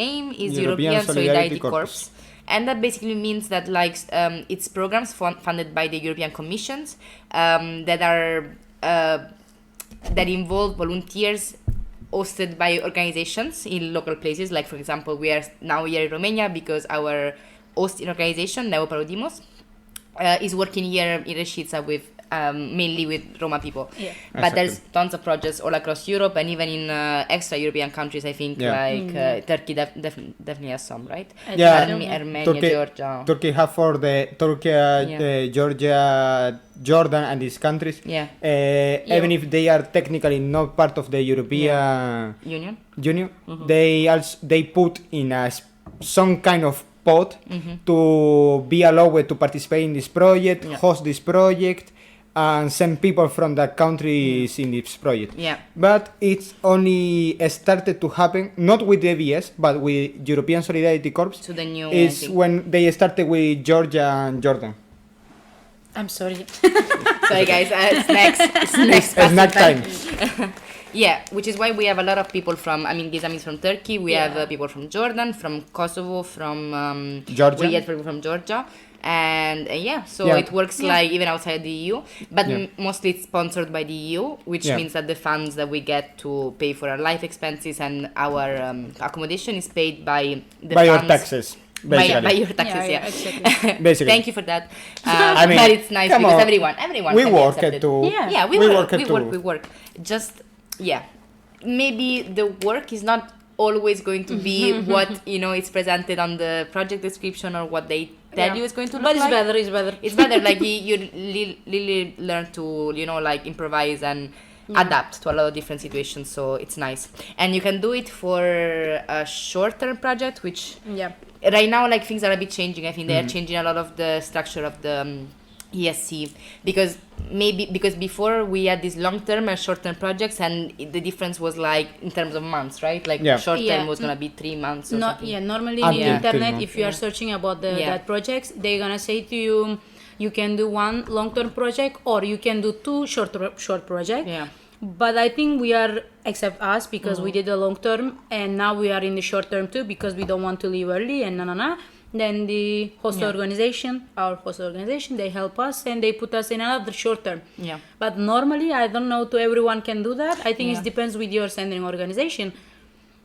name is
European
European
Solidarity
Solidarity Corps. And that basically means that like it's programs funded by the European Commissions that are that involve volunteers hosted by organizations in local places. Like for example, we are now here in Romania because our hosting organization, Nevo Parudimos, is working here in Resita with mainly with Roma people.
Yeah.
But there's tons of projects all across Europe and even in extra European countries. I think like Turkey definitely has some, right?
Yeah.
Armenia,
Turkey,
Georgia.
Turkey have for the Turkey, Georgia, Jordan, and these countries.
Yeah.
Even if they are technically not part of the European
Union.
Union, they put in some kind of pot to be allowed to participate in this project, host this project, and send people from the countries in this project.
Yeah.
But it's only started to happen, not with the EVS, but with European Solidarity Corps.
So the new
Is
thing.
when they started with Georgia and Jordan.
I'm sorry.
Sorry guys, it's next. It's next.
Snack time.
Yeah, which is why we have a lot of people from. I mean, Gizem is from Turkey. We
Yeah.
have people from Jordan, from Kosovo, from
Georgia.
We get people from Georgia, and yeah, so
Yeah.
it works like even outside the EU, but mostly it's sponsored by the EU, which
Yeah.
means that the funds that we get to pay for our life expenses and our accommodation is paid by the
By your
funds-
taxes, basically.
By your taxes, yeah.
Exactly.
Basically.
Thank you for that.
I mean,
but it's nice
come
because
on.
everyone
We
can be
work
accepted.
to.
Yeah.
We
work
work. Just maybe the work is not always going to be what it's presented on the project description or what they tell you is going to look
But it's
like.
better, it's better.
It's better. Like you really learn to like improvise and adapt to a lot of different situations. So it's nice, and you can do it for a short-term project, which
Yeah.
right now like things are a bit changing. I think they are changing a lot of the structure of the ESC because before we had these long-term and short-term projects, and the difference was like in terms of months, right? Like
Yeah.
short-term
Yeah.
was gonna be 3 months or
No,
something.
yeah, normally
Until
in the
till
internet,
now.
if you are searching about
Yeah.
that projects, they're gonna say to you, you can do one long-term project or you can do two short projects.
Yeah.
But I think we are, except us, because we did a long-term and now we are in the short-term too because we don't want to leave early and na. Then the host organization, our host organization, they help us and they put us in another short-term.
Yeah.
But normally, I don't know to everyone can do that. I think it depends with your sending organization.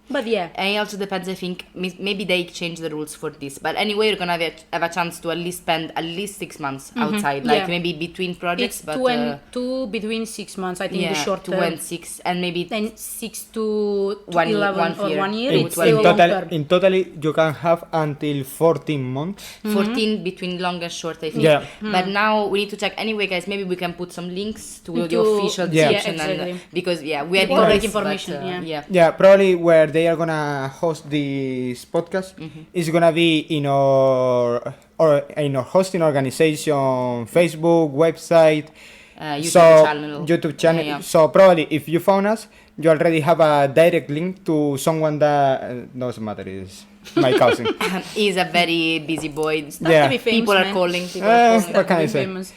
But yeah.
And it also depends, I think, maybe they change the rules for this. But anyway, you're going to have a chance to at least spend at least 6 months outside. Like
Yeah.
maybe between projects.
It's
but
two between 6 months, I think, the short
2
term.
and 6. And maybe
Then 6 to
1
11 or
year.
1 year.
In
It's
total-
still long term.
In totally, you can have until 14 months.
14 between long and short, I think.
Yeah.
But now we need to check anyway, guys. Maybe we can put some links to the
To-
official
Yeah.
description.
exactly.
Because, we had
Public
interest,
information,
but,
yeah.
Yeah, probably where they are gonna host this podcast is gonna be in our hosting organization, Facebook, website, YouTube channel.
Yeah.
So probably if you found us, you already have a direct link to someone that doesn't matter, is my cousin.
He's a very busy boy.
Yeah.
To be famous,
People are
man.
calling. People are calling.
What can I
Be
say?
famous.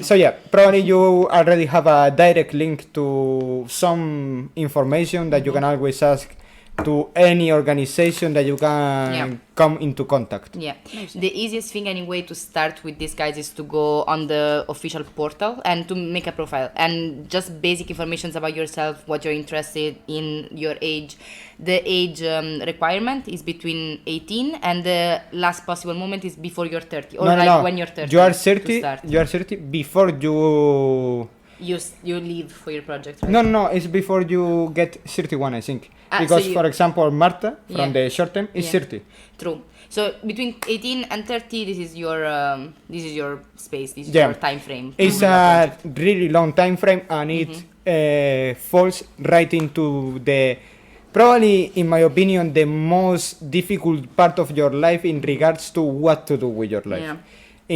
So yeah, probably you already have a direct link to some information that you can always ask to any organization that you can come into contact.
Yeah. The easiest thing anyway to start with these guys is to go on the official portal and to make a profile and just basic information about yourself, what you're interested in, your age. The age requirement is between 18 and the last possible moment is before you're 30 or when you're 30.
You are
to
30.
start.
You are 30 before you
You leave for your project, right?
No, it's before you get 31, I think. Because,
so you-
for example, Marta, from
Yeah.
the short term, is
Yeah.
30.
True. So between 18 and 30, this is your space. This is
Yeah.
your time frame.
It's
for your
a
project.
really long time frame, and it falls right into the, probably, in my opinion, the most difficult part of your life in regards to what to do with your life.
Yeah.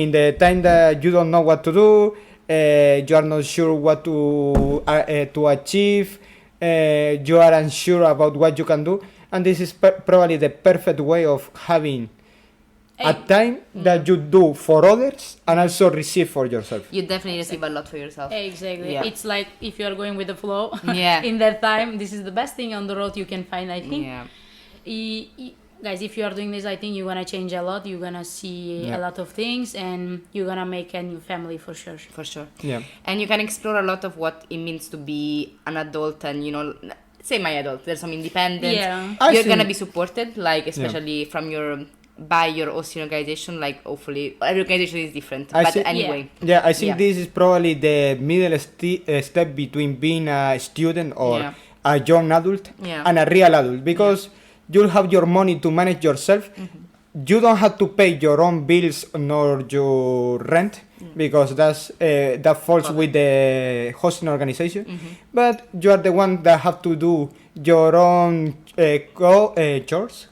In the time that you don't know what to do, you are not sure what to achieve, you are unsure about what you can do, and this is probably the perfect way of having a time that you do for others and also receive for yourself.
You definitely receive a lot for yourself.
Exactly.
Yeah.
It's like if you are going with the flow.
Yeah.
In that time, this is the best thing on the road you can find, I think.
Yeah.
Guys, if you are doing this, I think you're gonna change a lot. You're gonna see
Yeah.
a lot of things, and you're gonna make a new family for sure.
For sure.
Yeah.
And you can explore a lot of what it means to be an adult and, say my adult. There's some independence.
Yeah.
I
You're
think-
gonna be supported, like, especially by your hosting organization, like, hopefully, every organization is different.
I
But
see-
anyway.
Yeah, I think
Yeah.
this is probably the middle step between being a student or
Yeah.
a young adult
Yeah.
and a real adult, because you'll have your money to manage yourself. You don't have to pay your own bills nor your rent, because that falls with the hosting organization. But you are the one that have to do your own chores.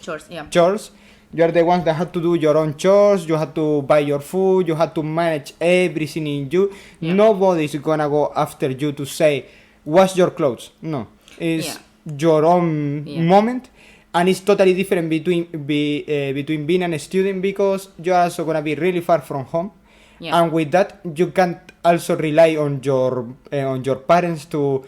Chores, yeah.
Chores. You are the ones that have to do your own chores. You have to buy your food. You have to manage everything in you.
Yeah.
Nobody's gonna go after you to say, wash your clothes. No, it's
Yeah.
your own
Yeah.
moment, and it's totally different between being a student, because you are also gonna be really far from home.
Yeah.
And with that, you can't also rely on your parents to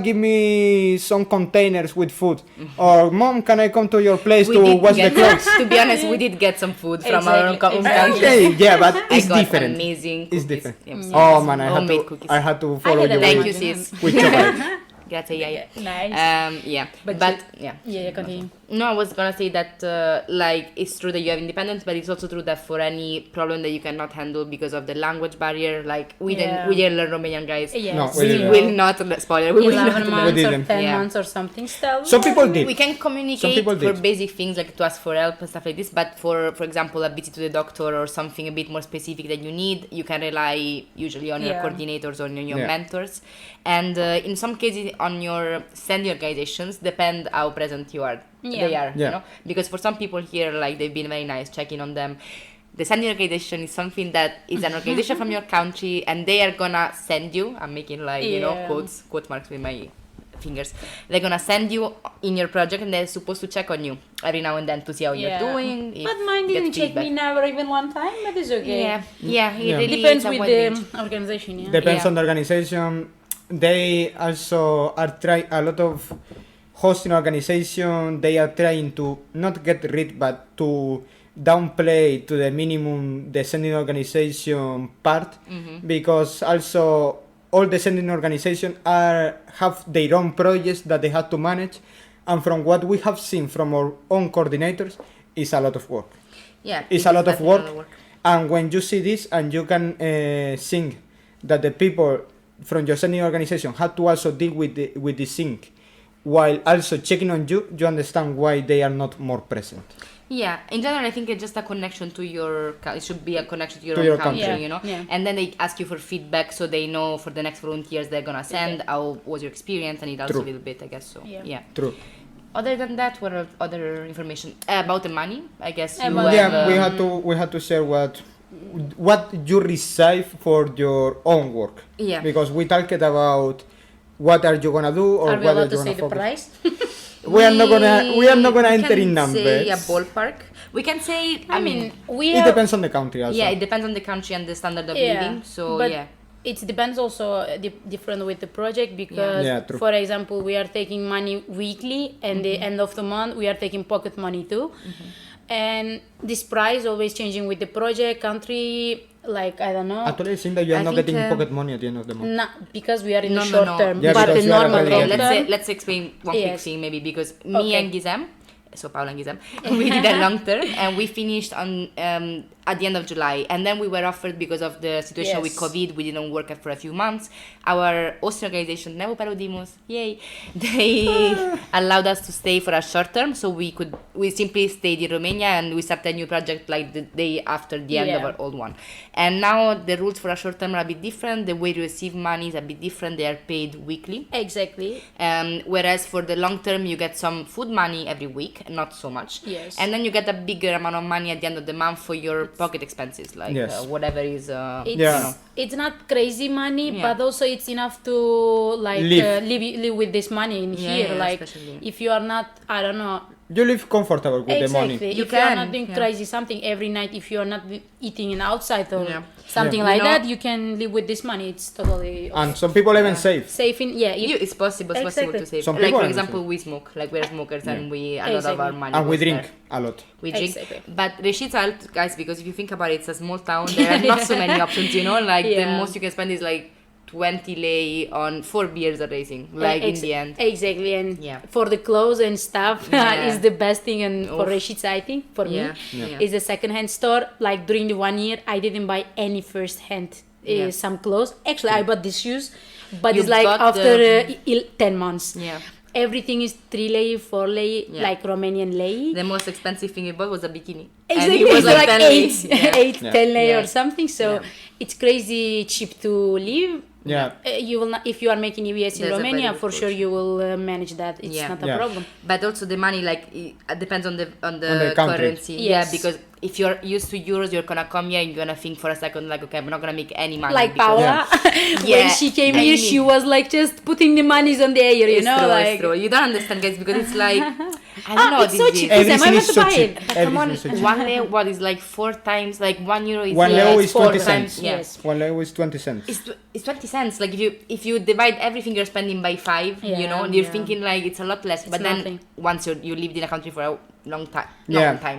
give me some containers with food, or mom, can I come to your place
We
to
did
wash the
get-
clothes?
To be honest, we did get some food from our own
Exactly,
country.
Okay, yeah, but
I
it's
got
different.
amazing
It's
cookies.
different.
Yes.
Oh man,
Homemade cookies.
I had to follow
had
you
a
Thank
with,
you,
Yeah.
sis.
with chocolate.
Grazie, yeah.
Nice.
Yeah.
But
But yeah.
Yeah, continue.
No, I was gonna say that it's true that you have independence, but it's also true that for any problem that you cannot handle because of the language barrier, like we
Yeah.
didn't learn Romanian, guys.
Yes,
No, we
We
didn't.
will not spoiler. We will
11
not.
months or
didn't.
10
Yeah.
months or something still.
Some people did.
We can
Some
communicate
people
for
did.
basic things, like to ask for help and stuff like this. But for example, a visit to the doctor or something a bit more specific that you need, you can rely usually on your
Yeah.
coordinators or on your
Yeah.
mentors. And in some cases, on your sending organizations, depend how present you are.
Yeah.
They are,
Yeah.
because for some people here, like they've been very nice checking on them. The sending organization is something that is an organization from your country, and they are gonna send you. I'm making like
Yeah.
quote marks with my fingers. They're gonna send you in your project, and they're supposed to check on you every now and then to see how you're doing.
But mine
get
didn't check
feedback.
me never even one time, but it's okay.
Yeah, it
Yeah.
really
Depends
is a
with
wide
the
range.
organization, yeah.
Depends
Yeah.
on the organization. They also are trying, a lot of hosting organization, they are trying to not get rid, but to downplay to the minimum the sending organization part, because also all the sending organization have their own projects that they have to manage, and from what we have seen from our own coordinators, it's a lot of work.
Yeah,
It's
it
a
is
lot of
definitely
work. And when you see this and you can think that the people from your sending organization had to also deal with the sync while also checking on you, you understand why they are not more present.
Yeah, in general, I think it's just a connection to your. It should be a connection to your
To
own
your
country,
country.
Yeah.
And then they ask you for feedback, so they know for the next volunteers they're gonna send how was your experience, and it helps
True.
a little bit, I guess. So
Yeah.
True.
Other than that, what are other information about the money? I guess you
About-
have,
Yeah, we had to share what you receive for your own work.
Yeah.
Because we talked about what are you gonna do, or
Are we
what are
allowed
you
to say
gonna
the
focus.
price?
We are not gonna enter
can
in numbers.
Say a ballpark. We can say.
I mean, we
It
are,
depends on the country also.
Yeah, it depends on the country and the standard of living. So
but
yeah.
it depends also different with the project, because
Yeah, true.
for example, we are taking money weekly, and the end of the month we are taking pocket money too, and this price always changing with the project, country, like I don't know.
Actually, I think that you are
I
not
think,
getting pocket money at the end of the month.
Because we are in
No,
the
no,
short
no.
term,
Yeah,
but
because
the
you are
normal
already
long
getting-
term.
Let's explain one quick
Yes.
thing maybe, because me
Okay.
and Gizem, so Paola and Gizem, we did a long term, and we finished on at the end of July. And then we were offered, because of the situation with COVID, we didn't work for a few months. Our Austrian organization, Nevo Parudimos, yay, they allowed us to stay for a short term, so we simply stayed in Romania, and we started a new project like the day after the end of our old one. And now the rules for a short term are a bit different. The way to receive money is a bit different. They are paid weekly.
Exactly.
Whereas for the long term, you get some food money every week, not so much.
Yes.
And then you get a bigger amount of money at the end of the month for your pocket expenses, like whatever is.
It's not crazy money, but also it's enough to like live with this money in here. Like especially. If you are not, I don't know.
You live comfortable with the money.
If you are not doing crazy something every night, if you are not eating in outside or something like that, you can live with this money. It's totally.
And some people even save.
Saving,
it's possible. It's possible to save. Like for example, we smoke. Like we're smokers, and we a lot of our money.
And we drink a lot.
We drink, but Resita, guys, because if you think about it, it's a small town. There are not so many options. Like the most you can spend is like 20 lei on 4 beers at racing, like in the end.
Exactly, and for the clothes and stuff is the best thing, and for Resita, I think, for me, is a second-hand store. Like during the 1 year, I didn't buy any first-hand some clothes. Actually, I bought these shoes, but it's like after 10 months. Everything is 3 lei, 4 lei, like Romanian lei.
The most expensive thing you bought was a bikini.
Exactly, it was like 10 lei or something. So it's crazy cheap to live. You will not, if you are making EVS in Romania, for sure you will manage that. It's not a problem.
But also the money, like it depends on the currency.
Yes.
Because if you're used to euros, you're gonna come here and you're gonna think for a second like, okay, I'm not gonna make any money.
Like Paola, when she came here, she was like just putting the monies on the air.
It's true. You don't understand, guys, because it's like I don't know.
It's so cheap.
I
want to buy it.
But come on, 1 lei, what is like 4 times? Like 1 euro is
1 lei is
4
20
times.
cents.
Yes.
1 lei is 20 cents.
It's 20 cents. Like if you divide everything you're spending by 5, you're thinking like it's a lot less. But then once you lived in a country for a long time,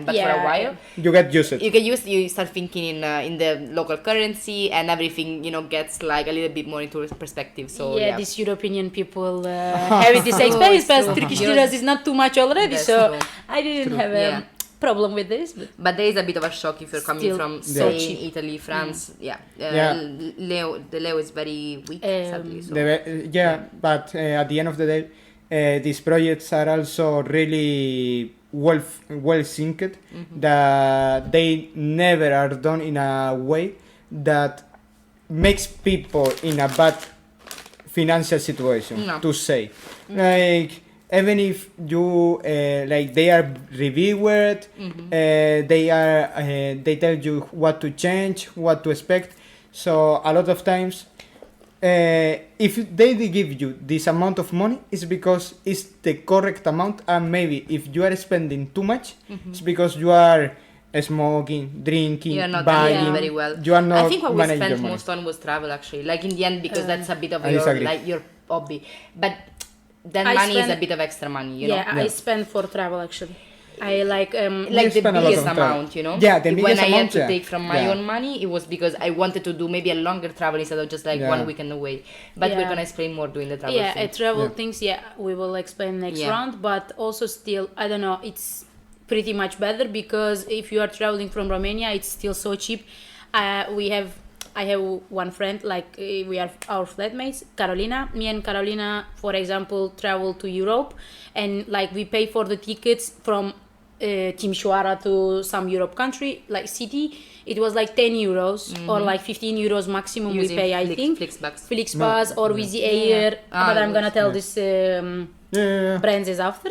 but for a while,
you get used to it.
You get used. You start thinking in the local currency, and everything gets like a little bit more into perspective. So
these European people have this experience, but Turkish liras is not too much already. So I didn't have a problem with this.
But there is a bit of a shock if you're coming from Spain, Italy, France. The leu is very weak, sadly. So.
But at the end of the day, these projects are also really well synced, that they never are done in a way that makes people in a bad financial situation to say. Like even if you they are reviewed, they tell you what to change, what to expect. So a lot of times, if they give you this amount of money, it's because it's the correct amount, and maybe if you are spending too much, it's because you are smoking, drinking,
you're not
buying
very well.
You are not.
I think what we spent most on was travel, actually. Like in the end, because that's a bit of your hobby. But then money is a bit of extra money,
I spend for travel actually. I like
the biggest amount,
Yeah, the biggest
when I
amount,
had to take from my own money, it was because I wanted to do maybe a longer travel instead of just like 1 weekend away. But we're gonna explain more doing the travel thing.
Travel things, we will explain next round. But also still, I don't know, it's pretty much better because if you are traveling from Romania, it's still so cheap. I have one friend, like we are our flatmates, Carolina. Me and Carolina, for example, travel to Europe, and like we pay for the tickets from Timișoara to some Europe country, like city. It was like 10 euros or like 15 euros maximum we pay, I think. Flixbus or Wizz Air, but I'm gonna tell this brands after.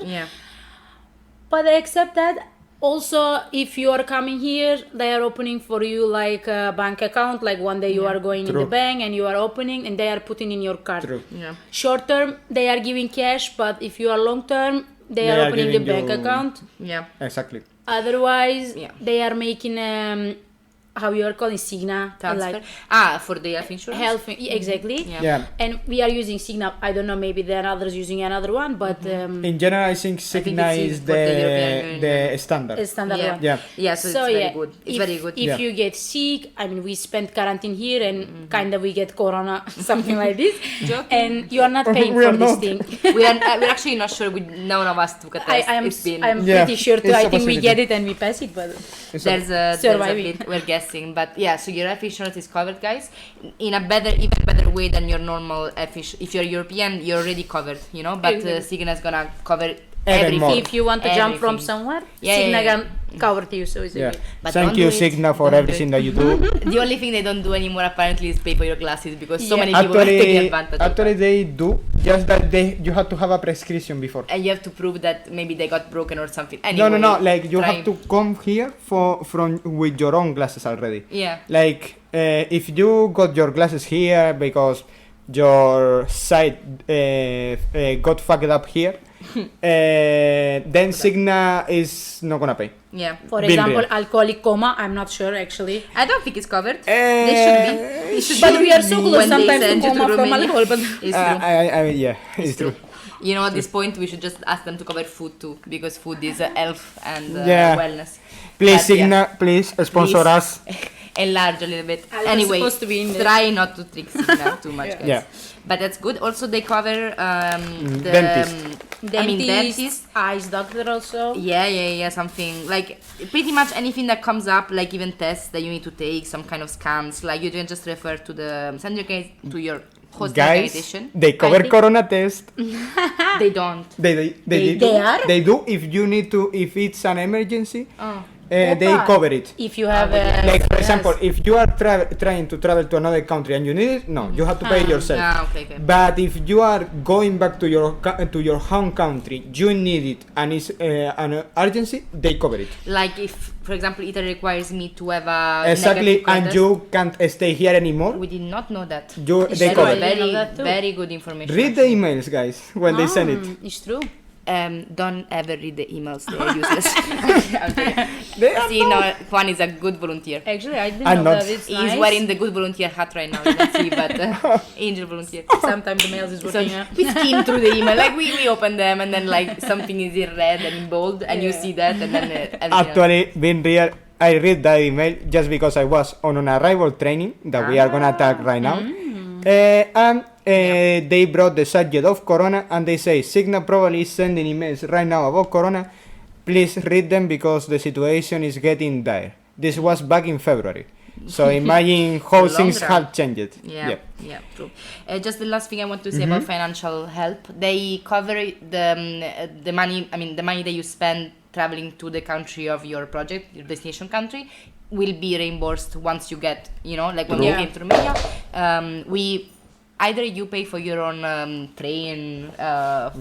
But I accept that. Also, if you are coming here, they are opening for you like a bank account. Like one day you are going in the bank and you are opening, and they are putting in your card. Short term, they are giving cash, but if you are long term, they are opening the bank account.
Exactly.
Otherwise, they are making how you are calling Signa
Transfer. For the health insurance.
Exactly.
Yeah.
And we are using Signa. I don't know, maybe there are others using another one, but
In general, I think Signa
it's
is
for the European
the standard.
a standard
Yeah.
one.
Yeah.
So it's very good. It's
if,
very good.
If
Yeah.
you get sick, I mean, we spend quarantine here, and kind of we get corona, something like this, and you are not paying
We
for
are
this
not.
thing.
We're actually not sure. None of us took a test.
I'm
Yeah,
pretty sure too.
it's
I
a
think we
possibility.
get it and we pass it, but
There's a
Surviving.
bit we're guessing, but yeah. So your health insurance is covered, guys, in a even better way than your normal health insurance. If you're European, you're already covered, you know. But
Exactly.
Signa is gonna cover
Even more.
everything.
if you want to jump from
Everything.
somewhere,
Yeah,
Signa
yeah,
can cover to you, so it's
Yeah.
okay.
But
Thank
don't
you,
do it.
Signa, for
Don't do
everything
it.
that you do.
The only thing they don't do anymore apparently is pay for your glasses because so
Yeah.
many people are taking
Actually,
advantage
actually,
of that.
they do. Just that you have to have a prescription before.
And you have to prove that maybe they got broken or something. Anyway,
No. Like you
try-
have to come here from with your own glasses already.
Yeah.
Like if you got your glasses here because your site got fucked up here, then Signa is not gonna pay.
Yeah.
For
Been
example,
real.
alcoholic coma, I'm not sure actually.
I don't think it's covered. They should be. It should
But
be
we are so close
when they
sometimes to
send you
coma from
Romania.
alcohol, but
It's true.
Yeah, it's true.
You know, at this point, we should just ask them to cover food too, because food is health and
Yeah.
wellness.
Please,
But, yeah.
Signa, please sponsor
Please.
us.
Enlarge a little bit.
I was
Anyway,
supposed to be in there.
try not to trick Signa too much, guys.
Yeah.
But that's good. Also, they cover the
Dentist.
dentist.
eyes doctor also.
Yeah, something like pretty much anything that comes up, like even tests that you need to take, some kind of scans. Like you can just refer to your host
Guys,
organization.
they cover
I think.
corona test.
They don't.
They are?
They do. If you need to, if it's an emergency, they
Opa.
cover it.
If you have
Like for example, if you are trying to travel to another country and you need it, no, you have to pay yourself.
Okay.
But if you are going back to your home country, you need it and it's an urgency, they cover it.
Like if, for example, Italy requires me to have a
Exactly,
negative
and
test.
you can't stay here anymore.
We did not know that.
It's
They
true,
cover
I
it.
didn't know
Very,
that too.
very good information.
Read the emails, guys, when they send it.
It's true.
Don't ever read the emails. They're useless. I'm kidding.
They are
See, no, Juan is a good volunteer.
Actually, I didn't
I'm
know
not.
that. It's
He's
nice.
wearing the good volunteer hat right now. You don't see, but angel volunteer.
Sometimes the mails is
So
working. Yeah.
we skim through the email, like we open them, and then like something is in red and in bold, and you see that, and then everything else.
Actually, being real, I read that email just because I was on an arrival training that we are gonna attack right now. They brought the subject of Corona and they say Signa probably is sending emails right now about Corona. Please read them because the situation is getting dire. This was back in February. So imagine how
Long
things
run.
have changed.
Yeah, true. Just the last thing I want to say about financial help. They cover the money. I mean, the money that you spend traveling to the country of your project, your destination country, will be reimbursed once you get. You know, like when we
Yeah.
came to Romania, either you pay for your own train,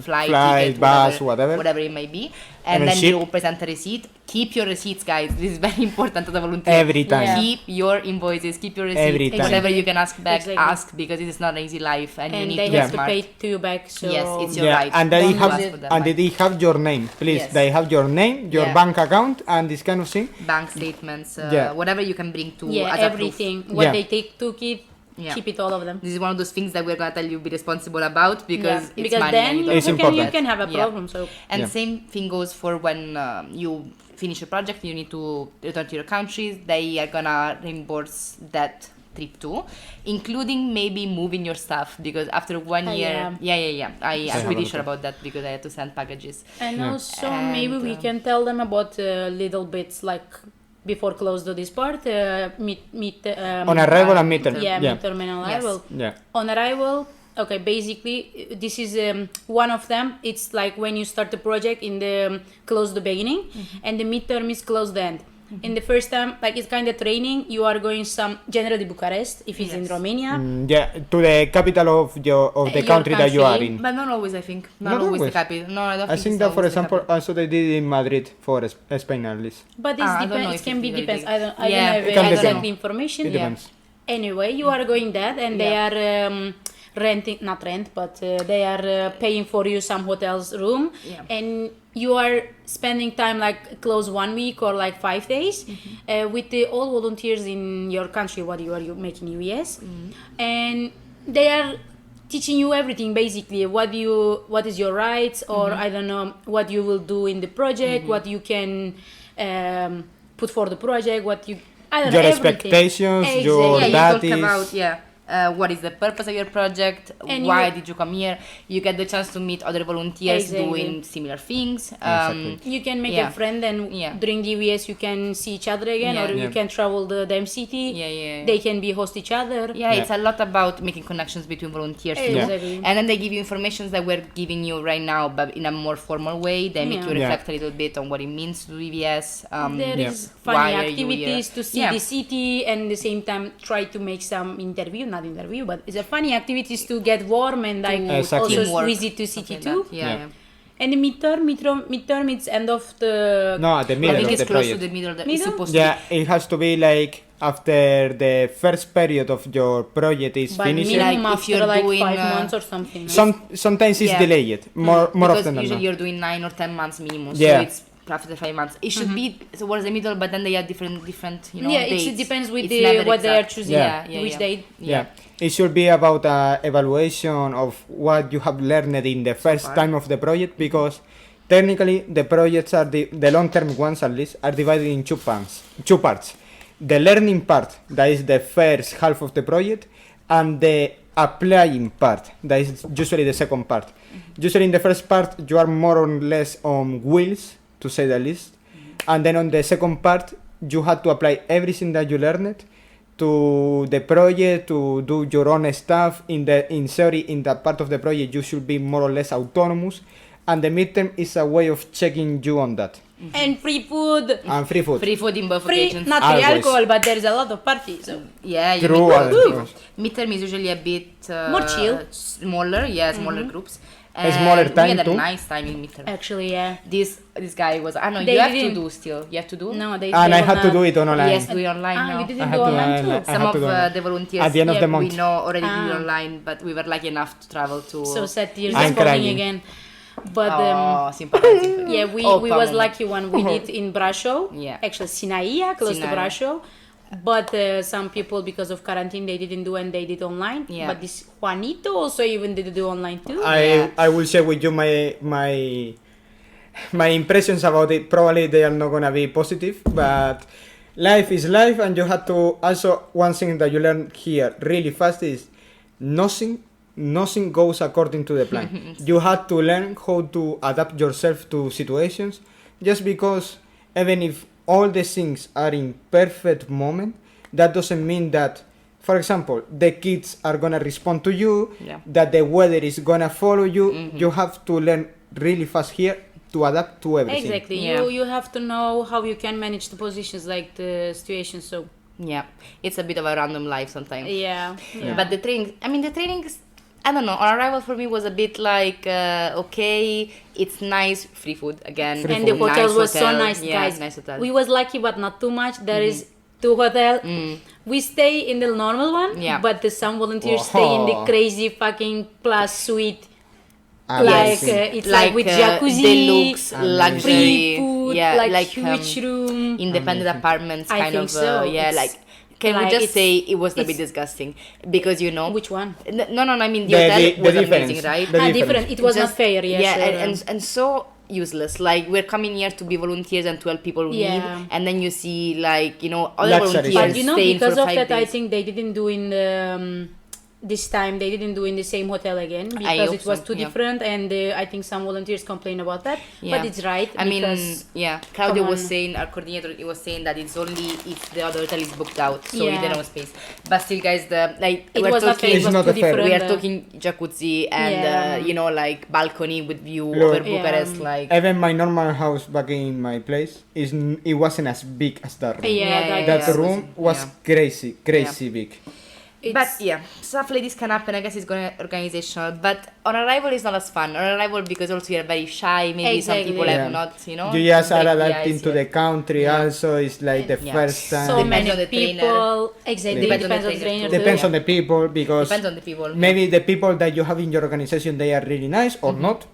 flight, ticket,
bus, whatever.
whatever it may be, and
Even
then
ship.
you present a receipt. Keep your receipts, guys. This is very important as a volunteer.
Every time.
Yeah.
Keep your invoices, keep your receipts.
Every time.
Whatever you can ask back,
Exactly.
ask, because it is not an easy life and you
And
need
they
to be
have to
smart.
pay to you back. So
Yes, it's your right.
And they
Don't
have
ask for that
and
back.
they have your name, please.
Yes.
They have your name, your
Yeah.
bank account, and this kind of thing.
Bank statements,
Yeah.
whatever you can bring to
yeah,
as a
everything.
proof.
What
Yeah.
they took it,
Yeah.
keep it all of them.
This is one of those things that we're gonna tell you be responsible about because
Yeah.
it's
Because
money
then
and you
you
don't
It's
can,
important.
you can have a
Yeah.
problem. So
And
Yeah.
same thing goes for when you finish a project, you need to return to your countries. They are gonna reimburse that trip too, including maybe moving your stuff because after 1 year,
yeah.
I'm pretty sure about that because I had to send packages.
and
Yeah.
also
And,
maybe we can tell them about little bits like before close to this part. Meet
On arrival and midterm.
Yeah,
Yeah.
midterm and
Yes.
arrival.
Yeah.
On arrival, okay, basically this is one of them. It's like when you start the project in the close the beginning, and the midterm is close the end. In the first time, like it's kind of training. You are going generally Bucharest if it's in
Yes.
Romania.
Yeah, to the capital of the
Your
country that you are
country,
in.
But not always, I think. Not,
Not
always
always.
the capital. No, I don't
I
think
think
it's
that, for
always the
example,
capital.
also they did in Madrid for Spain at least.
But
I don't know
depends.
if
It can
it's
be
very
depends.
big.
I don't
Yeah,
have
it can
exact
depend.
information.
It depends.
Anyway, you are going that, and they are not rent, but they are paying for you some hotels room,
Yeah.
and you are spending time like close 1 week or like 5 days with the all volunteers in your country what you are making EVS, and they are teaching you everything basically, what is your rights, or I don't know what you will do in the project, what you can put for the project, what you, I don't
Your
know, everything.
expectations,
Exactly.
your
Yeah, you
that
talk
is-
about what is the purpose of your project,
And
why
you-
did you come here. You get the chance to meet other volunteers
Exactly.
doing similar things.
Exactly.
You can make
Yeah.
a friend, and
Yeah.
during the EVS you can see each other again,
Yeah.
or
Yeah.
you can travel the damn city.
Yeah.
They can be host each other.
Yeah,
Yeah.
it's a lot about making connections between volunteers too.
Exactly.
And then they give you information that we're giving you right now, but in a more formal way. They make
Yeah.
you
Yeah.
reflect a little bit on what it means to do EVS.
There
Yeah.
is
Why
funny
are you
activities
here?
to see
Yeah.
the city, and at the same time try to make some but it's a funny activities to get warm and like
Exactly.
also
Teamwork,
visit to city
something
too.
like that. Yeah.
Yeah.
And the midterm it's end of the
No, at the
I
middle
think
of
it's
the
close
project.
to the middle. It's
Middle?
supposed
Yeah,
to
it has to be like after the first period of your project is
but
finished.
minimum
Like, if
after
you're
like
doing,
5 months or something. no?
Sometimes it's
Yeah.
delayed more
because
often than
usually
not.
you're doing 9 or 10 months minimum.
Yeah.
So it's after the 5 months. It should be towards the middle, but then they have different
yeah,
dates.
it depends with
It's never
what they are
exact.
choosing,
Yeah.
which date.
Yeah. It should be about evaluation of what you have learned in the first
far.
time of the project, because technically the projects are the long-term ones at least are divided in two parts. The learning part, that is the first half of the project, and the applying part, that is usually the second part. Usually in the first part you are more or less on wheels, to say the least, and then on the second part you have to apply everything that you learned to the project, to do your own stuff. In theory, in that part of the project you should be more or less autonomous, and the midterm is a way of checking you on that.
And free food.
And free food.
Free food in both
Free,
occasions.
not free
Always.
alcohol, but there's a lot of parties. So.
Yeah, you
True,
midterm is usually a bit
More chill.
smaller, smaller groups.
A smaller
And
time
we had
too.
a nice time in midterm.
Actually, yeah.
This guy was. I know
They
you have
didn't-
to do still. You have to do.
No, they.
And
they
I had to
wanna-
do it online.
Yes, do it online now.
You
I
didn't
had
do
to
online
online.
too.
I
Some
had to
of
do it.
the volunteers
At the end of the
we
month.
know already did it
Ah.
online, but we were lucky enough to travel to.
So sad tears
I'm
is falling
crying.
again. But
Oh, sympathetic.
yeah, we
Opa
was
moment.
lucky when we did in Brașov.
Yeah.
Actually, Sinaia, close
Sinaia.
to Brașov. But some people, because of quarantine, they didn't do, and they did online.
Yeah.
But this Juanito also even did do online too.
I will share with you my impressions about it. Probably they are not gonna be positive, but life is life, and you have to also, one thing that you learn here really fast is nothing goes according to the plan. You have to learn how to adapt yourself to situations, just because even if all the things are in perfect moment, that doesn't mean that, for example, the kids are gonna respond to you,
Yeah.
that the weather is gonna follow you. You have to learn really fast here to adapt to everything.
Exactly.
Yeah.
You have to know how you can manage the positions, like the situation. So
Yeah, it's a bit of a random life sometimes.
yeah.
But the trainings, I don't know. Our arrival for me was a bit like okay, it's nice, free food again,
Free
And
food.
the hotel
Nice
was so
hotel.
nice,
Yeah,
guys.
nice hotel.
We was lucky, but not too much. There is 2 hotel. We stay in the normal one,
Yeah.
but some volunteers stay in the
Oh.
crazy fucking plus suite.
Amazing.
It's like with jacuzzi,
deluxe,
Amazing.
luxury,
free food,
yeah,
like huge room.
independent apartments,
I
kind
think
of,
so.
yeah,
It's
like. Can we
like
just
it's-
say it was a bit
it's-
disgusting because
Which one?
No, I mean the
The-
hotel
the
was
difference.
amazing, right?
The
Different. It was not
Just-
fair. Yeah,
yeah,
sure.
and so useless. Like we're coming here to be volunteers and to help people who need,
Yeah.
and then you see like other
Luxury.
volunteers
But you know,
staying
because
for
of
5
that, I
days.
think they didn't do in the this time. They didn't do in the same hotel again
I
because
hope
it was
so,
too
yeah.
different, and I think some volunteers complain about that.
Yeah.
But it's right.
I mean,
because
yeah, Claudio
come
was
on.
saying, our coordinator, he was saying that it's only if the other hotel is booked out, so
Yeah.
you don't have space. But still, guys,
it
we're
was not fair.
talking,
It was
not
too
a fair.
different.
we are talking jacuzzi and
Yeah.
like balcony with view
Look.
over
Yeah.
Bucharest, like
Even my normal house back in my place it wasn't as big as that room.
Yeah,
That
yeah.
room was
Yeah.
crazy big.
But yeah, stuff like this can happen. I guess it's going to organizational. But on arrival, it's not as fun. On arrival, because also you're very shy. Maybe some
Exactly.
people
Yeah.
have not,
You just are
break the
adapting
ice
to the
yet.
country.
Yeah.
Also, it's like the
Yeah.
first time.
so
Depends
many
on the trainer.
people. Exactly.
Depends on the
Depends on the
trainer
trainer.
too.
Depends
Yeah.
on the people, because
Depends on the people.
maybe the people that you have in your organization, they are really nice or not.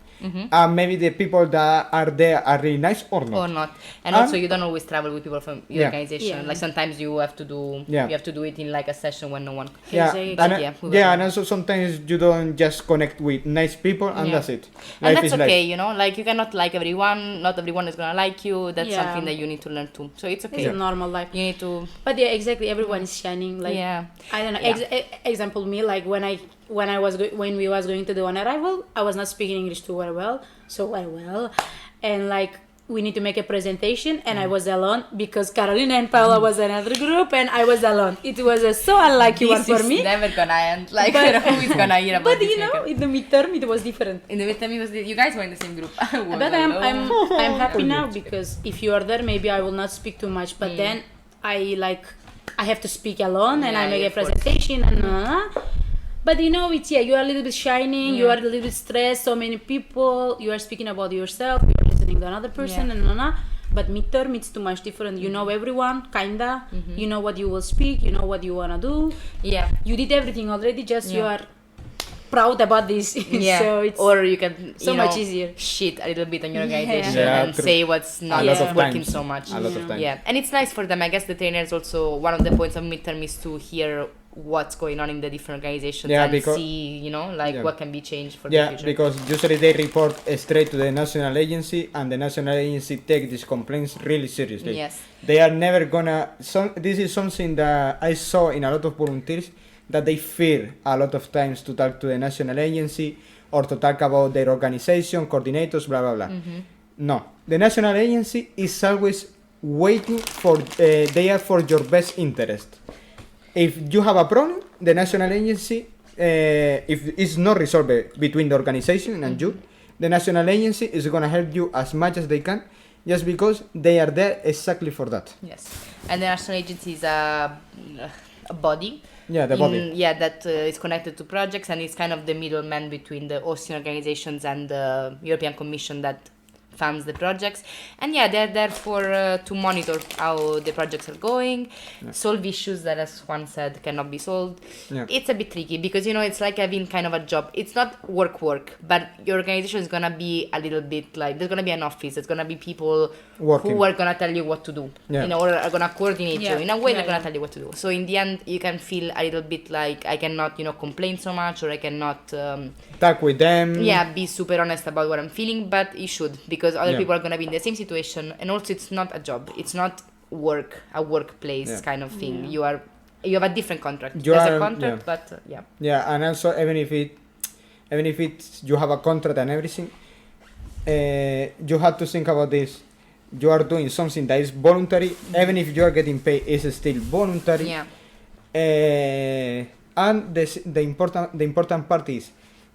and maybe the people that are there are really nice or not.
Or not. And also you don't always travel with people from your
Yeah.
organization.
Yeah.
Like sometimes you have to do
Yeah.
you have to do it in like a session when no one.
Yeah,
Exactly.
and,
Yeah, we were
and also sometimes you don't just connect with nice people, and
Yeah.
that's it.
And
Life
that's
is
okay,
life.
you know, like you cannot like everyone, not everyone is gonna like you. That's
Yeah.
something that you need to learn too. So it's okay.
It's a normal life.
You need to
But yeah, exactly. Everyone is shining. Like
Yeah.
I don't know.
Yeah.
Example me, like when we was going to do an arrival, I was not speaking English too very well, and like we need to make a presentation, and I was alone because Carolina and Paola was another group, and I was alone. It was a so unlucky one
this
for
is
me.
never gonna end. Like
But-
who is gonna hear about
But
this
you know,
weekend?
in the midterm, it was different.
In the meantime, you guys were in the same group. I was
But I'm
alone.
happy now because if you are there, maybe I will not speak too much. But then I have to speak alone, and I
Yeah,
make a
of course.
presentation and. But you know, it's you are a little bit shining, you are a little bit stressed, so many people, you are speaking about yourself, you are listening to another person, and but midterm it's too much different. You know everyone, kinda. You know what you will speak, you know what you wanna do.
Yeah.
You did everything already, just you
Yeah.
are proud about this.
Yeah.
So it's
or you can
so
you
much
know,
easier.
shit a little bit on your organization
Yeah,
and
true.
say what's not
A lot of
working
times.
so much.
A lot of times.
Yeah, and it's nice for them. I guess the trainers also, one of the points of midterm is to hear what's going on in the different organizations
Yeah,
and
because-
see, you know, like
Yeah.
what can be changed for
Yeah,
the future.
because usually they report straight to the national agency, and the national agency take these complaints really seriously.
Yes.
They are never gonna. This is something that I saw in a lot of volunteers, that they fear a lot of times to talk to the national agency or to talk about their organization, coordinators, blah blah blah. No, the national agency is always waiting for. They are for your best interest. If you have a problem, the national agency, if it's not resolved between the organization and you, the national agency is gonna help you as much as they can, just because they are there exactly for that.
Yes, and the national agency is a body.
Yeah, the body.
That is connected to projects and is kind of the middleman between the hosting organizations and the European Commission that funds the projects. And yeah, they're there for to monitor how the projects are going, solve issues that, as Juan said, cannot be solved.
Yeah.
It's a bit tricky because, you know, it's like having kind of a job. It's not work, but your organization is gonna be a little bit like, there's gonna be an office, there's gonna be people
Working.
who are gonna tell you what to do,
Yeah.
you know, or are gonna coordinate
Yeah.
you. In a way,
Yeah,
they're gonna
yeah.
tell you what to do. So in the end, you can feel a little bit like I cannot, you know, complain so much, or I cannot
Talk with them.
be super honest about what I'm feeling, but you should, because other
Yeah.
people are gonna be in the same situation, and also it's not a job, it's not a workplace
Yeah.
kind of thing. You have a different contract.
You
There's
are-
a contract,
yeah.
but yeah.
Yeah, and also even if it's you have a contract and everything, you have to think about this. You are doing something that is voluntary, even if you are getting paid, it's still voluntary.
Yeah.
And the important part is,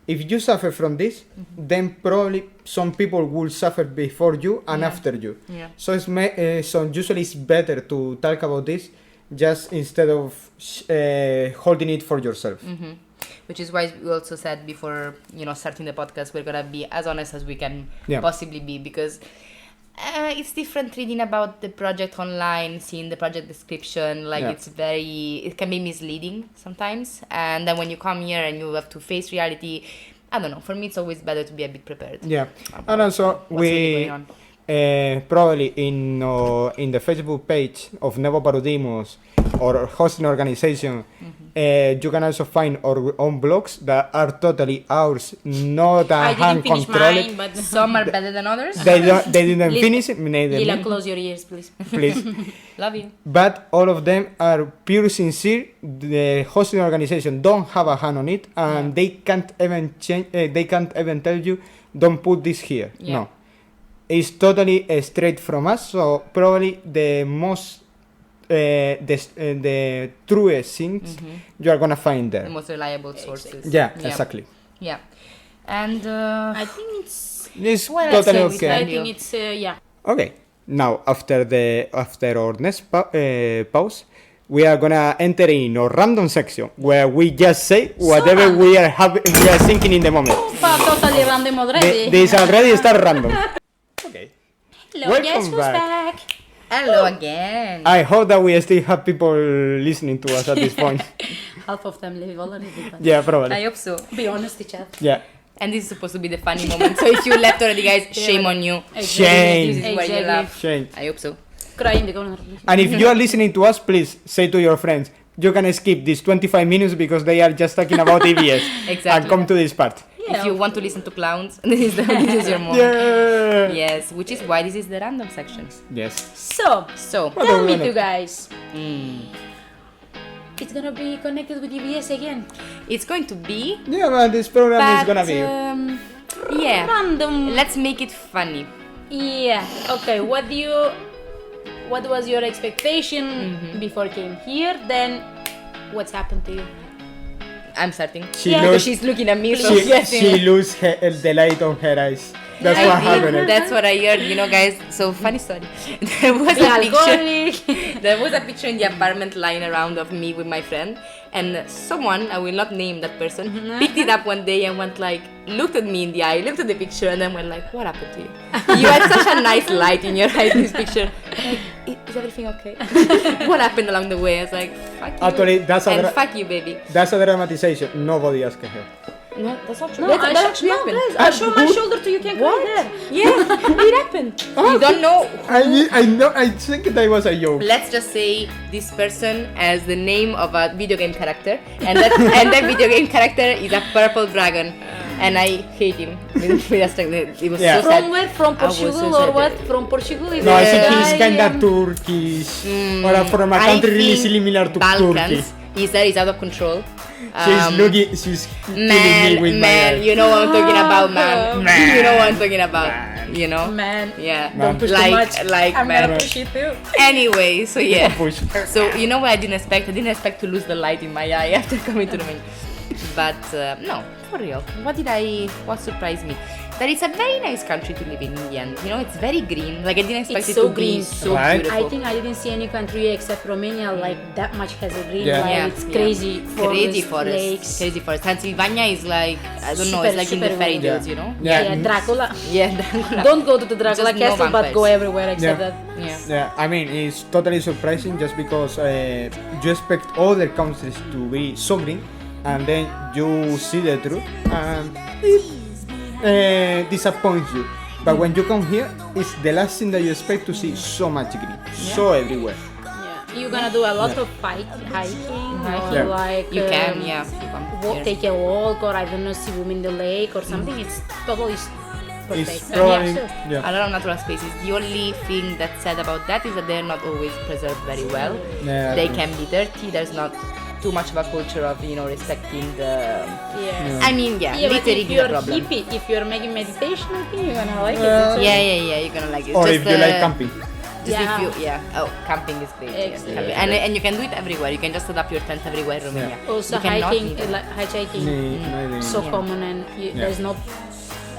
if you suffer from this, then probably some people will suffer before you and
Yeah.
after you.
Yeah.
So so usually it's better to talk about this, just instead of holding it for yourself.
Which is why we also said before, you know, starting the podcast, we're gonna be as honest as we can
Yeah.
possibly be, because it's different reading about the project online, seeing the project description. Like
Yeah.
it can be misleading sometimes. And then when you come here and you have to face reality, I don't know. For me, it's always better to be a bit prepared.
Yeah,
about
and also
what's really
we
going on.
probably in the Facebook page of Nevo Parudimos or hosting organization, you can also find our own blogs that are totally ours, not
I
hand
didn't finish
controlled.
mine, but
Some are better than others.
They didn't
Lil-
finish it, neither
Lila,
me,
close your ears, please.
please.
Love you.
But all of them are pure sincere. The hosting organization don't have a hand on it, and they can't even change. They can't even tell you, don't put this here.
Yeah.
No, it's totally straight from us. So probably the most, the truest things you are gonna find
The
there.
most reliable sources.
Yeah, exactly.
Yeah. And
I think it's.
It's
Well,
totally
let's say
I
okay.
think it's yeah.
Okay. Now after our next pause, we are gonna enter in our random section where we just say whatever we are thinking in the moment.
Totally random already.
This already start random. Okay.
Hello,
Welcome
guess who's
back.
back?
hello again.
I hope that we still have people listening to us at this point.
Half of them live already. But
Yeah,
I
probably.
hope so.
be honest, each other.
Yeah.
And this is supposed to be the funny moment. So if you left already, guys, shame on you.
Shame.
This is why you laugh.
Shame.
I hope so.
Crying the corner.
And if you are listening to us, please say to your friends, you can skip these 25 minutes because they are just talking about EVS.
Exactly.
And come to this part.
If you want to listen to clowns, this is your moment.
Yeah.
Yes, which is why this is the random section.
Yes.
So,
So,
What
tell
do we
me
wanna-
two guys.
mm,
It's gonna be connected with EVS again.
it's going to be,
Yeah, but this program is
but
gonna be.
yeah.
Random.
Let's make it funny.
Yeah. Okay. What was your expectation before came here? Then, what's happened to you?
I'm starting.
She
Yeah,
lose,
She's looking at me, so I'm
she,
guessing.
she lose the light on her eyes. That's
I
what
did.
happened.
That's what I heard, guys. So funny story. There was
The
a picture.
alcoholic.
There was a picture in the apartment lying around of me with my friend, and someone, I will not name that person, picked it up one day and went like, looked at me in the eye, looked at the picture, and then went like, "What happened to you? You had such a nice light in your eyes in this picture. Like, is everything okay? What happened along the way?" I was like, "Fuck you."
Actually, that's a
and
dra-
fuck you, baby.
That's a dramatization. Nobody asked her.
No, that's not true.
No,
that actually happened.
guys, I show my shoulder to you. Can cry there.
Yeah, it happened. You don't know.
I know. I think that was a joke.
Let's just say this person has the name of a video game character, and that video game character is a purple dragon, and I hate him. It was
Yeah.
so sad.
From where? From
I was so
Portugal or
sad.
what? From Portugal? Is
No, I think
the
he's
guy,
kinda Turkish or from a
I
country really
think
similar to Turkey.
Balkans. His hair is out of control.
She's killing me with my
Man,
eyes.
you know what I'm talking about, man.
Man.
You know what I'm talking about. You know?
Man.
Yeah.
Man.
Push
like,
too much.
like,
I'm
man.
gonna push it too.
Anyway, so yeah.
Push.
So you know what I didn't expect? I didn't expect to lose the light in my eye after coming to Romania. But no, for real. What surprised me? That it's a very nice country to live in the end. It's very green. Like I didn't expect
It's
it
so
to
green.
be so
Right?
beautiful.
I think I didn't see any country except Romania like that much has a green.
Yeah.
Like,
Yeah,
it's
yeah.
crazy.
Crazy
Forest, lakes.
Crazy forest. Transylvania is like, I don't know,
Super,
it's like in the
super
fairy
well.
tales,
Yeah.
Yeah, Dracula.
Yeah, Dracula.
Don't go to the Dracula
Just no
castle, but go
vampires.
everywhere except
Yeah.
that.
Yeah.
Yeah, I mean, it's totally surprising just because you expect other countries to be so green, and then you see the truth, and it disappoints you. But when you come here, it's the last thing that you expect to see so much green, so everywhere.
Yeah. You're gonna do a lot of hiking, or
Yeah.
like
You can, yeah. You can. Yeah.
take a walk, or I don't know, swim in the lake or something. It's totally perfect.
It's probably,
Yeah, sure.
yeah.
A lot of natural spaces. The only thing that's sad about that is that they're not always preserved very well.
Yeah,
They
true.
can be dirty. There's not too much of a culture of respecting the.
Yeah.
I mean, yeah,
Yeah, but
littering
if
is a
you're
problem.
hippie, if you're making meditation, I think you're gonna like
Well,
it.
Yeah, you're gonna like it.
Or
Just,
if you like camping.
Just
Yeah.
if you, Oh, camping is great. Yeah,
Excellent.
camping. And you can do it everywhere. You can just set up your tent everywhere in Romania.
Also,
You cannot
hiking,
leave it.
like hitchhiking,
Maybe.
so common, and
Yeah.
there's no.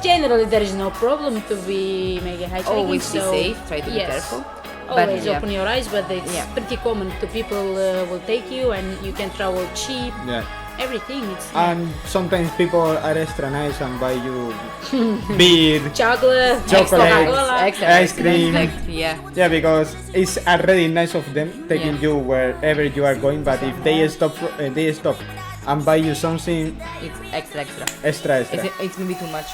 Generally, there is no problem to be making hitchhiking.
Always be
so
safe. Try to be
yes.
careful.
Always
yeah.
open your eyes, but it's
Yeah.
pretty common. The people will take you, and you can travel cheap.
Yeah.
Everything. It's
And sometimes people are extra nice and buy you beer.
chocolate,
Chocolate.
Coca-Cola.
Ice cream.
Yeah.
Yeah, because it's already nice of them taking
Yeah.
you wherever you are going. But if they stop and buy you something
It's extra.
extra.
It's maybe too much.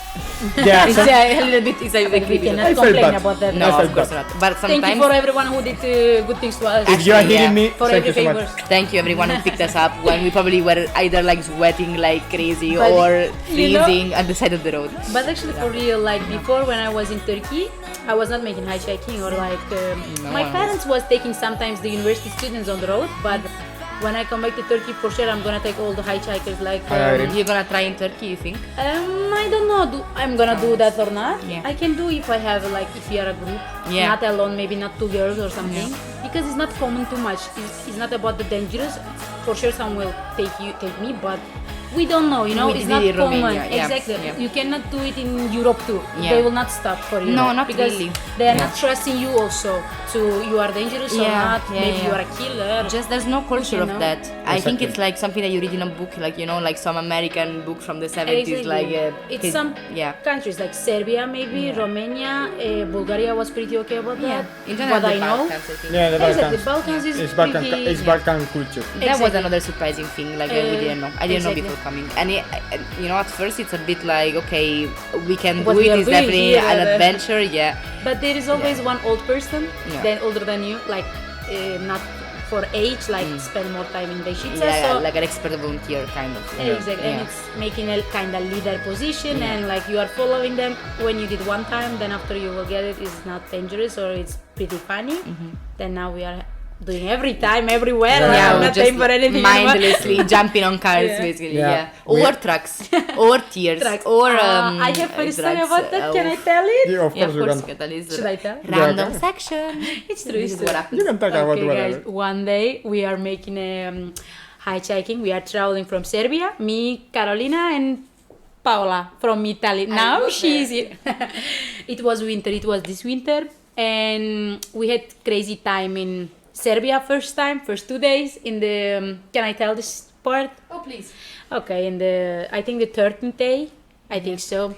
Yeah,
It's a little bit. It's a little bit
We
creepy.
cannot
I felt
complain
bad.
about that.
No,
I felt
of course
bad.
not. But
Thank you
sometimes.
for everyone who did good things to us.
if you are
Actually,
hearing
yeah.
me,
For
thank
every
you so
favor.
much.
Thank you everyone who picked us up when we probably were either like sweating like crazy
But,
or
you know-
freezing at the side of the road.
But actually, for real, like before when I was in Turkey, I was not making hitchhiking or like
No,
my
I
parents was taking sometimes the university students on the road. But when I come back to Turkey, for sure I'm gonna take all the hitchhikers. Like
I agree.
You're gonna try in Turkey, you think?
I don't know. I'm gonna do that or not.
Yeah.
I can do if I have like if we are a group,
Yeah.
not alone, maybe not two girls or something, because it's not common too much. It's not about the dangerous. For sure, some will take me, but we don't know.
We
It's
did
not
it in
common.
Romania, yeah,
Exactly.
yeah.
You cannot do it in Europe too.
Yeah.
They will not stop for you.
No, not
because
really.
they are
Yeah.
not trusting you also. To you are dangerous or
Yeah,
not.
yeah,
Maybe
yeah.
you are a killer.
Just there's no culture of
know?
that. I think
Exactly.
it's like something that you read in a book, like like some American book from the 70s,
Exactly.
like
it's some
yeah.
countries like Serbia, maybe Romania, Bulgaria was pretty okay about that.
In general,
What
the
I know,
Balkans, I think.
Yeah, the
exactly,
Balkans.
Balkans is
It's Balkan.
pretty.
It's Balkan culture.
That was
Exactly.
another surprising thing. Like we didn't know. I didn't know
Exactly.
before coming. And at first it's a bit like, okay, we can
What
do
we
it.
are
It's
doing
definitely
here,
an
then.
adventure. Yeah.
But there is always one old person,
Yeah.
then older than you, like not for age, like spend more time in Resita.
Yeah,
So
like an expert volunteer kind of.
exactly,
Yeah.
and it's making a kind of leader position,
Yeah.
and like you are following them. When you did one time, then after you will get it, it's not dangerous or it's pretty funny. Then now we are doing every time, everywhere.
Yeah.
Like,
Yeah,
I'm
we
not
just
paying for anything anymore.
mindlessly jumping on cars,
Yeah.
basically.
Yeah.
Yeah. Or trucks, or tears,
Trucks.
or
I have a story
drugs,
about that. Can I tell it?
Yeah, of
Yeah,
course
of
you
course.
can.
That is
Should I tell?
random
Yeah.
section.
It's true.
This
It's
is
true.
what happens.
You can talk about
Okay,
whatever.
guys. One day we are making a hitchhiking. We are traveling from Serbia. Me, Carolina, and Paola from Italy. Now
was
she's here. It was winter. It was this winter, and we had crazy time in Serbia. First 2 days in the. Can I tell this part?
Oh, please.
Okay, in I think the 13th day, I think so.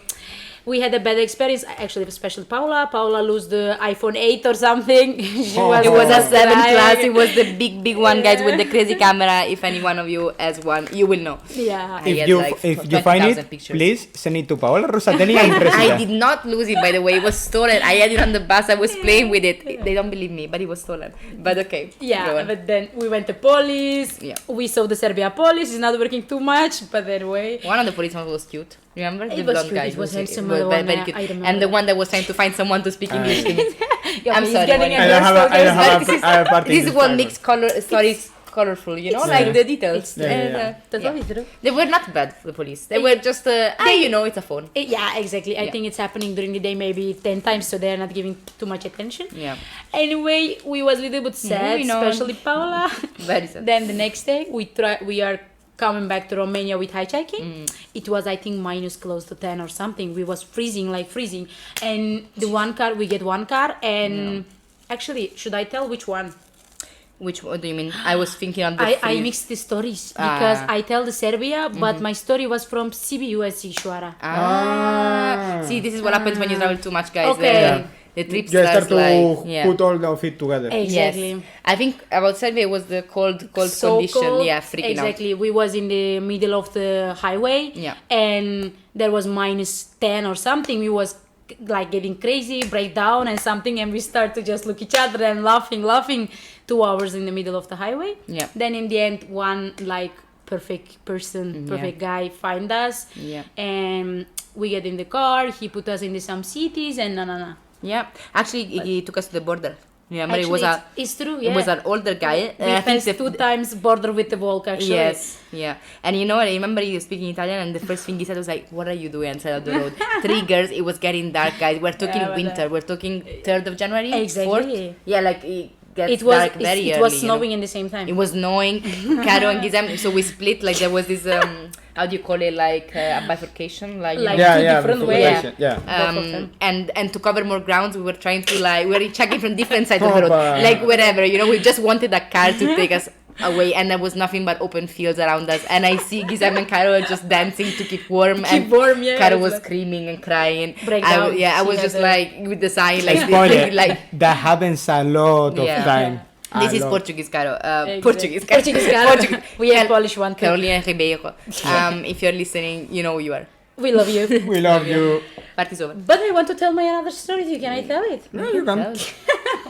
We had a bad experience, actually, especially Paola. Paola lost the iPhone 8 or something. She
Oh.
It was a 7th
crying.
class. It was the big one, guys, with the crazy camera. If any one of you has one, you will know.
Yeah.
I
If
had
you
like
if you find
20,000
it,
pictures.
please send it to Paola, Rosatelli, and
I
Resita.
did not lose it, by the way. It was stolen. I had it on the bus. I was playing with it. They don't believe me, but it was stolen. But okay. go
Yeah,
on.
but then we went to police.
Yeah.
We saw the Serbia police. It's not working too much, but anyway.
One of the policemen was cute. Remember?
It
The
was
blonde
cute.
guy.
It was handsome,
very,
the one,
very cute.
I remember
And the
that.
one that was trying to find someone to speak English to me.
Yeah,
I'm
he's
sorry.
getting
Juan.
I don't have a- I don't have a-
This is-
I have a part in
This is
this
what
part.
makes stories colorful, you know,
It's
like
true.
the details.
It's
Yeah, yeah,
And,
yeah.
That's
yeah.
what we do.
They were not bad, the police. They were just, it's a phone.
Yeah, exactly. I
Yeah.
think it's happening during the day maybe 10 times, so they're not giving too much attention.
Yeah.
Anyway, we was a little bit sad,
Moving on.
especially Paola.
Very sad.
Then the next day, we are coming back to Romania with hitchhiking. It was, I think, minus close to 10 or something. We was freezing. And we get one car, and actually, should I tell which one?
Which one do you mean? I was thinking on the
I
free-
mixed the stories because I tell the Serbia, but my story was from Sibiu and Sighișoara.
See, this is what happens when you travel too much, guys.
Okay.
The trip
You start
starts
to
like... Yeah.
put all of it together.
Exactly.
Yes. I think about Serbia it was the cold
So
condition.
cold.
Yeah, freaking
exactly. We was in the middle of the highway,
Yeah.
and there was minus 10 or something. We was like getting crazy, breakdown and something, and we start to just look each other and laughing 2 hours in the middle of the highway.
Yeah.
Then in the end, one like perfect person, perfect guy find us.
Yeah.
And we get in the car. He put us into some cities and no.
Yeah. Actually, he took us to the border. Remember,
Actually,
it was
it's true. Yeah.
It was an older guy.
we
I think
passed 2 times border with the Volk actually.
Yes, yeah. And you know, I remember he was speaking Italian, and the first thing he said was like, "What are you doing on the side of the road?" 3 girls. It was getting dark, guys. We're talking
Yeah, but,
winter. We're talking 3rd of January.
Exactly.
4th? Yeah, like it gets
It was
dark very
it
early.
was
you know?
snowing in the same time.
It was snowing. Caro and Gizem. So we split. Like there was this. How do you call it? Like a bifurcation. Like, you
Like
know,
two different ways.
bifurcation, yeah.
Both of them.
and to cover more grounds, we were trying to we were checking from different sides of the road,
Opa.
like wherever, you know. We just wanted a car to take us away, and there was nothing but open fields around us. And I see Gizem and Caro just dancing to keep warm, and
warm, yeah,
Caro
it's
was
like-
screaming and crying.
Breakdown.
I
She
was
had
just
a-
like with the sign, like
Spoiler,
like.
that happens a lot of
Yeah.
time.
This
A
is
lot.
Portuguese, Caro.
Exactly.
Portuguese, Caro.
Portuguese Caro. We have Polish one too.
Carolina Ribeiro. If you're listening, you know who you are.
We love you.
We love you.
Party's over.
But I want to tell my another story to you. Can I tell it?
No, you can.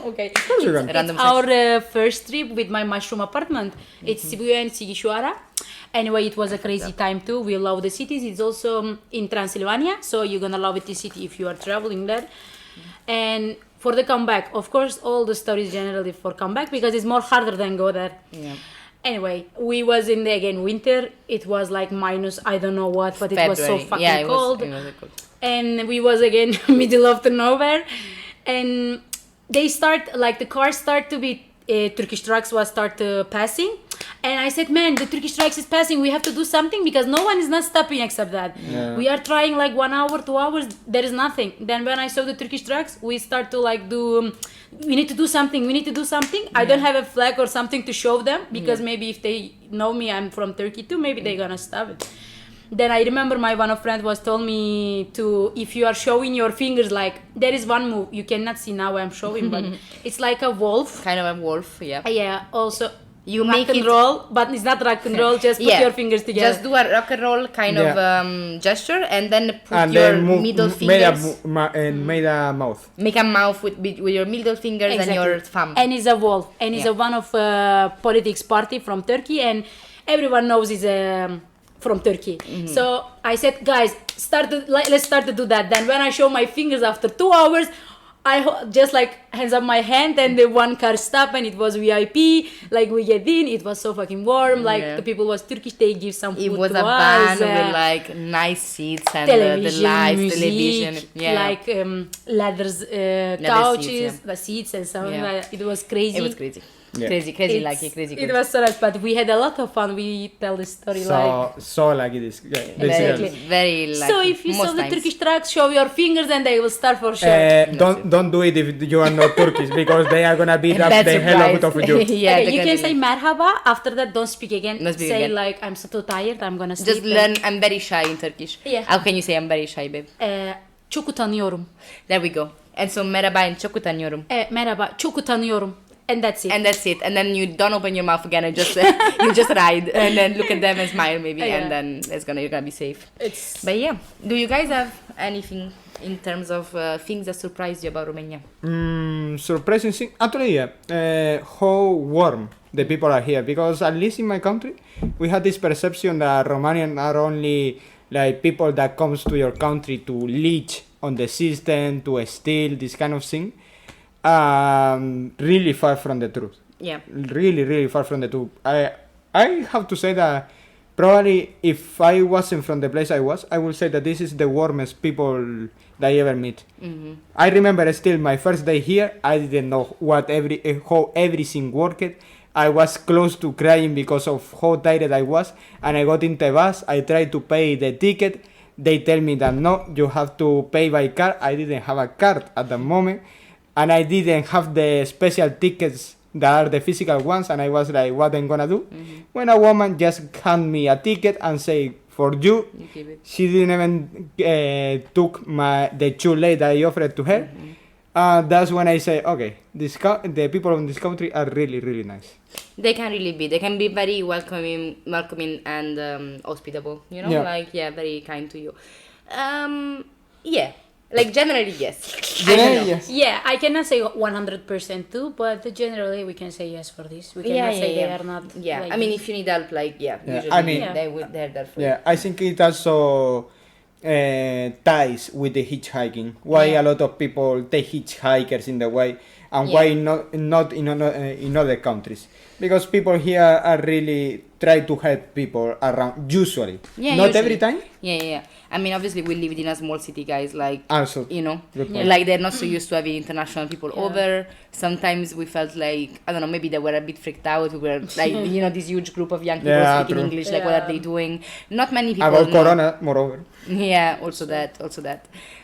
Okay.
Of course you can.
Random
Our first trip with my mushroom apartment. It's Sibiu and Sighișoara. Anyway, it was a crazy time too. We love the cities. It's also in Transylvania, so you're gonna love it, the city, if you are traveling there. And for the comeback, of course, all the stories generally for comeback because it's more harder than go there.
Yeah.
Anyway, we was in the again winter. It was like minus I don't know what, but it was so
February.
fucking
Yeah, it
cold.
was cold.
And we was again middle of the nowhere, and they start like the cars start to be Turkish trucks was start passing, and I said, man, the Turkish trucks is passing. We have to do something because no one is not stopping except that.
Yeah.
We are trying like 1 hour, 2 hours. There is nothing. Then when I saw the Turkish trucks, we start to like do. We need to do something. We need to do something. I don't have a flag or something to show them because maybe if they know me, I'm from Turkey too. Maybe they're gonna stop it. Then I remember my one of friend was told me to, if you are showing your fingers, like there is one move you cannot see now I'm showing, but it's like a wolf.
Kind of a wolf, yeah.
Yeah. Also,
You
rock
make
and
it
roll, but it's not rock and roll. Just put your fingers together.
Just do a rock and roll kind of gesture, and then put
And
your
then
middle
made
fingers.
made a mouth.
Make a mouth with your middle fingers and your thumb.
And it's a wall, and it's a one of politics party from Turkey, and everyone knows it's from Turkey. So I said, guys, let's start to do that. Then when I show my fingers after 2 hours, I just like hands up my hand, and the one car stopped, and it was VIP. Like we get in, it was so fucking warm. Like the people was Turkish, they give some food
It was
to
a
us.
van with like nice seats and
Television,
the lights,
music,
television,
like leathers, couches, the seats and something like that. It was crazy.
It was crazy.
Yeah.
Crazy, lucky, crazy.
It was so nice, but we had a lot of fun. We tell the story
So lucky this
Exactly.
girl.
Very lucky.
So if you saw
Most
the
times.
Turkish trucks, show your fingers and they will start for sure.
Don't do it if you are not Turkish, because they are gonna beat up
Bad
the hell out of
surprise.
you.
Yeah,
Okay,
they're
you
gonna
can
be-
say merhaba. After that, don't speak again.
Don't speak
say
again.
like, I'm so tired, I'm gonna sleep.
Just learn. I'm very shy in Turkish.
Yeah.
How can you say I'm very shy, babe?
Çok utanıyorum.
There we go. And so merhaba and çok utanıyorum.
Merhaba, çok utanıyorum. And that's it.
And that's it. And then you don't open your mouth again and just you just ride and then look at them and smile maybe,
Yeah.
and then you're gonna be safe.
It's
But yeah, do you guys have anything in terms of things that surprised you about Romania?
Surprising thing. Actually, yeah. How warm the people are here, because at least in my country, we had this perception that Romanians are only like people that comes to your country to leech on the system, to steal, this kind of thing. Really far from the truth.
Yeah.
Really far from the truth. I have to say that probably if I wasn't from the place I was, I would say that this is the warmest people that I ever meet.
Mm-hmm.
I remember still my first day here, I didn't know how everything worked. I was close to crying because of how tired I was, and I got in the bus, I tried to pay the ticket, they tell me that no, you have to pay by card. I didn't have a card at the moment, and I didn't have the special tickets that are the physical ones, and I was like, what am I gonna do? When a woman just hand me a ticket and say, for you,
You keep it.
she didn't even took the chule that I offered to her. That's when I say, okay, the people in this country are really nice.
They can really be. They can be very welcoming and hospitable. You know,
Yeah.
very kind to you. Yeah, like generally yes.
Yes.
yeah. I cannot say 100% too, but generally we can say yes for this. We cannot say they are not.
Yeah,
like
I mean,
this.
if you need help, like usually
I mean-
they're there for you.
Yeah, I think it also ties with the hitchhiking. Why a lot of people take hitchhikers in the way, and why not in other countries? Because people here are really try to help people around. Usually,
Yeah,
not
usually.
every time.
Yeah. I mean, obviously, we live in a small city, guys. Like,
Also,
you know,
Good point.
like they're not so used to having international people over. Sometimes we felt like, I don't know, maybe they were a bit freaked out. We were like, you know, this huge group of young people
Yeah,
speaking
true.
English. Like, what are they doing? Not many people
about
know.
Corona, moreover.
Yeah, also that.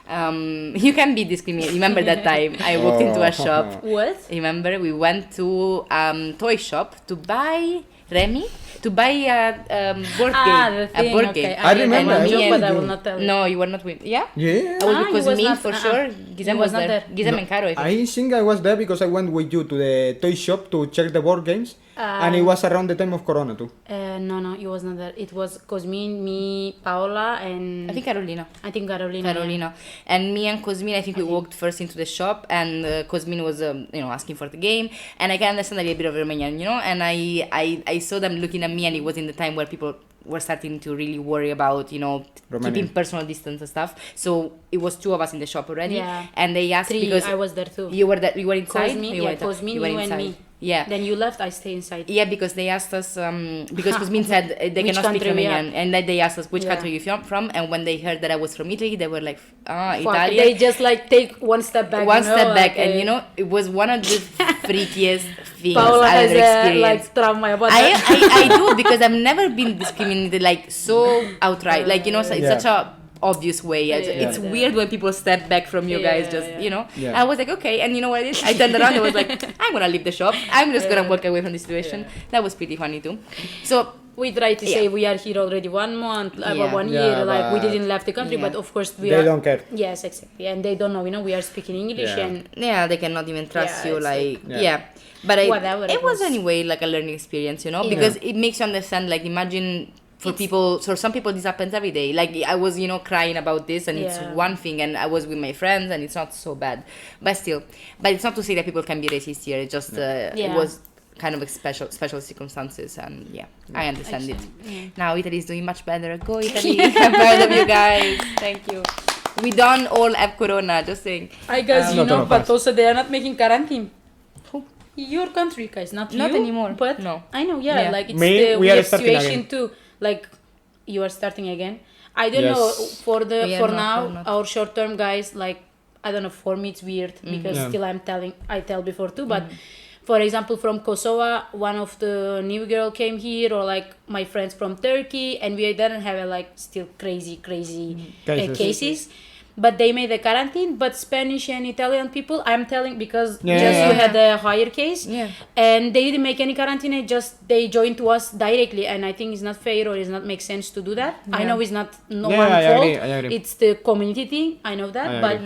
You can be discriminated. Remember that time I walked into a shop.
What?
Remember, we went to toy shop to buy Remy, to buy a board game.
The
A
thing,
board
okay.
game.
I remember,
I
I
joke, but I
told
will
you.
not tell you.
No, you were not with. Yeah?
Yeah.
I was
Ah,
with
he was
Cosmin
not-
for sure. Gizem
He
was
was not
there.
there.
Gizem and Caro, I think.
I think I was there because I went with you to the toy shop to check the board games, and it was around the time of Corona too.
No, it was not there. It was Cosmin, me, Paola, and
I think Carolina.
Carolina.
And me and Cosmin, I think we walked first into the shop, and Cosmin was, asking for the game, and I can understand a little bit of Romanian, you know, and I saw them looking at me, and it was in the time where people were starting to really worry about,
Romanian.
keeping personal distance and stuff. So it was two of us in the shop already,
Yeah.
and they asked
3,
because
I was there too.
you were there, you were inside.
Cosmin,
You were
yeah, Cosmin,
you were
you and
inside.
me.
Yeah.
Then you left, I stay inside.
Yeah, because they asked us, because Cosmin said they
Which
cannot speak
country we are.
Romanian, and then they asked us which
Yeah.
country you're from, and when they heard that I was from Italy, they were like,
Fuck,
Italian.
they just like take one step back.
One
you know,
step back,
like,
and it was one of the freakiest things
Paola
I
has
ever experienced.
like trauma about that.
I do, because I've never been discriminated like so outright, like it's
Yeah.
such a obvious way. It's
Yeah.
weird when people step back from you guys, just
Yeah.
I was like, okay, and you know what I did? I turned around, I was like, I'm gonna leave the shop, I'm just gonna walk away from the situation. That was pretty funny too. So
we try to say we are here already 1 month, 1 year, like we didn't left the country, but of course
they don't care.
Yes, exactly, and they don't know. We are speaking English, and
they cannot even trust you.
it's
Like but
whatever
it was anyway like a learning experience, because it makes you understand. Like imagine. For some people this happens every day. Like I was crying about this, and it's one thing, and I was with my friends, and it's not so bad, but it's not to say that people can be racist here. It's just it was kind of special circumstances, and I understand it. Now Italy is doing much better. Go Italy. I'm proud of you guys. Thank you. We don't all have corona, just saying.
I guess but also they are not making quarantine. Your country, guys, not
anymore.
But
no,
I know, like it's
we
the
are
weird
starting
situation
again.
too. Like you are starting again. I don't know for now our short term guys. Like I don't know. For me it's weird because still I tell before too. But for example, from Kosovo, one of the new girl came here, or like my friends from Turkey, and we didn't have still crazy cases. But they made a quarantine. But Spanish and Italian people, I'm telling, because you had a higher case, and they didn't make any quarantine. They joined to us directly, and I think it's not fair or it's not make sense to do that. I know it's not one's fault.
I agree.
It's the community thing. I know that, but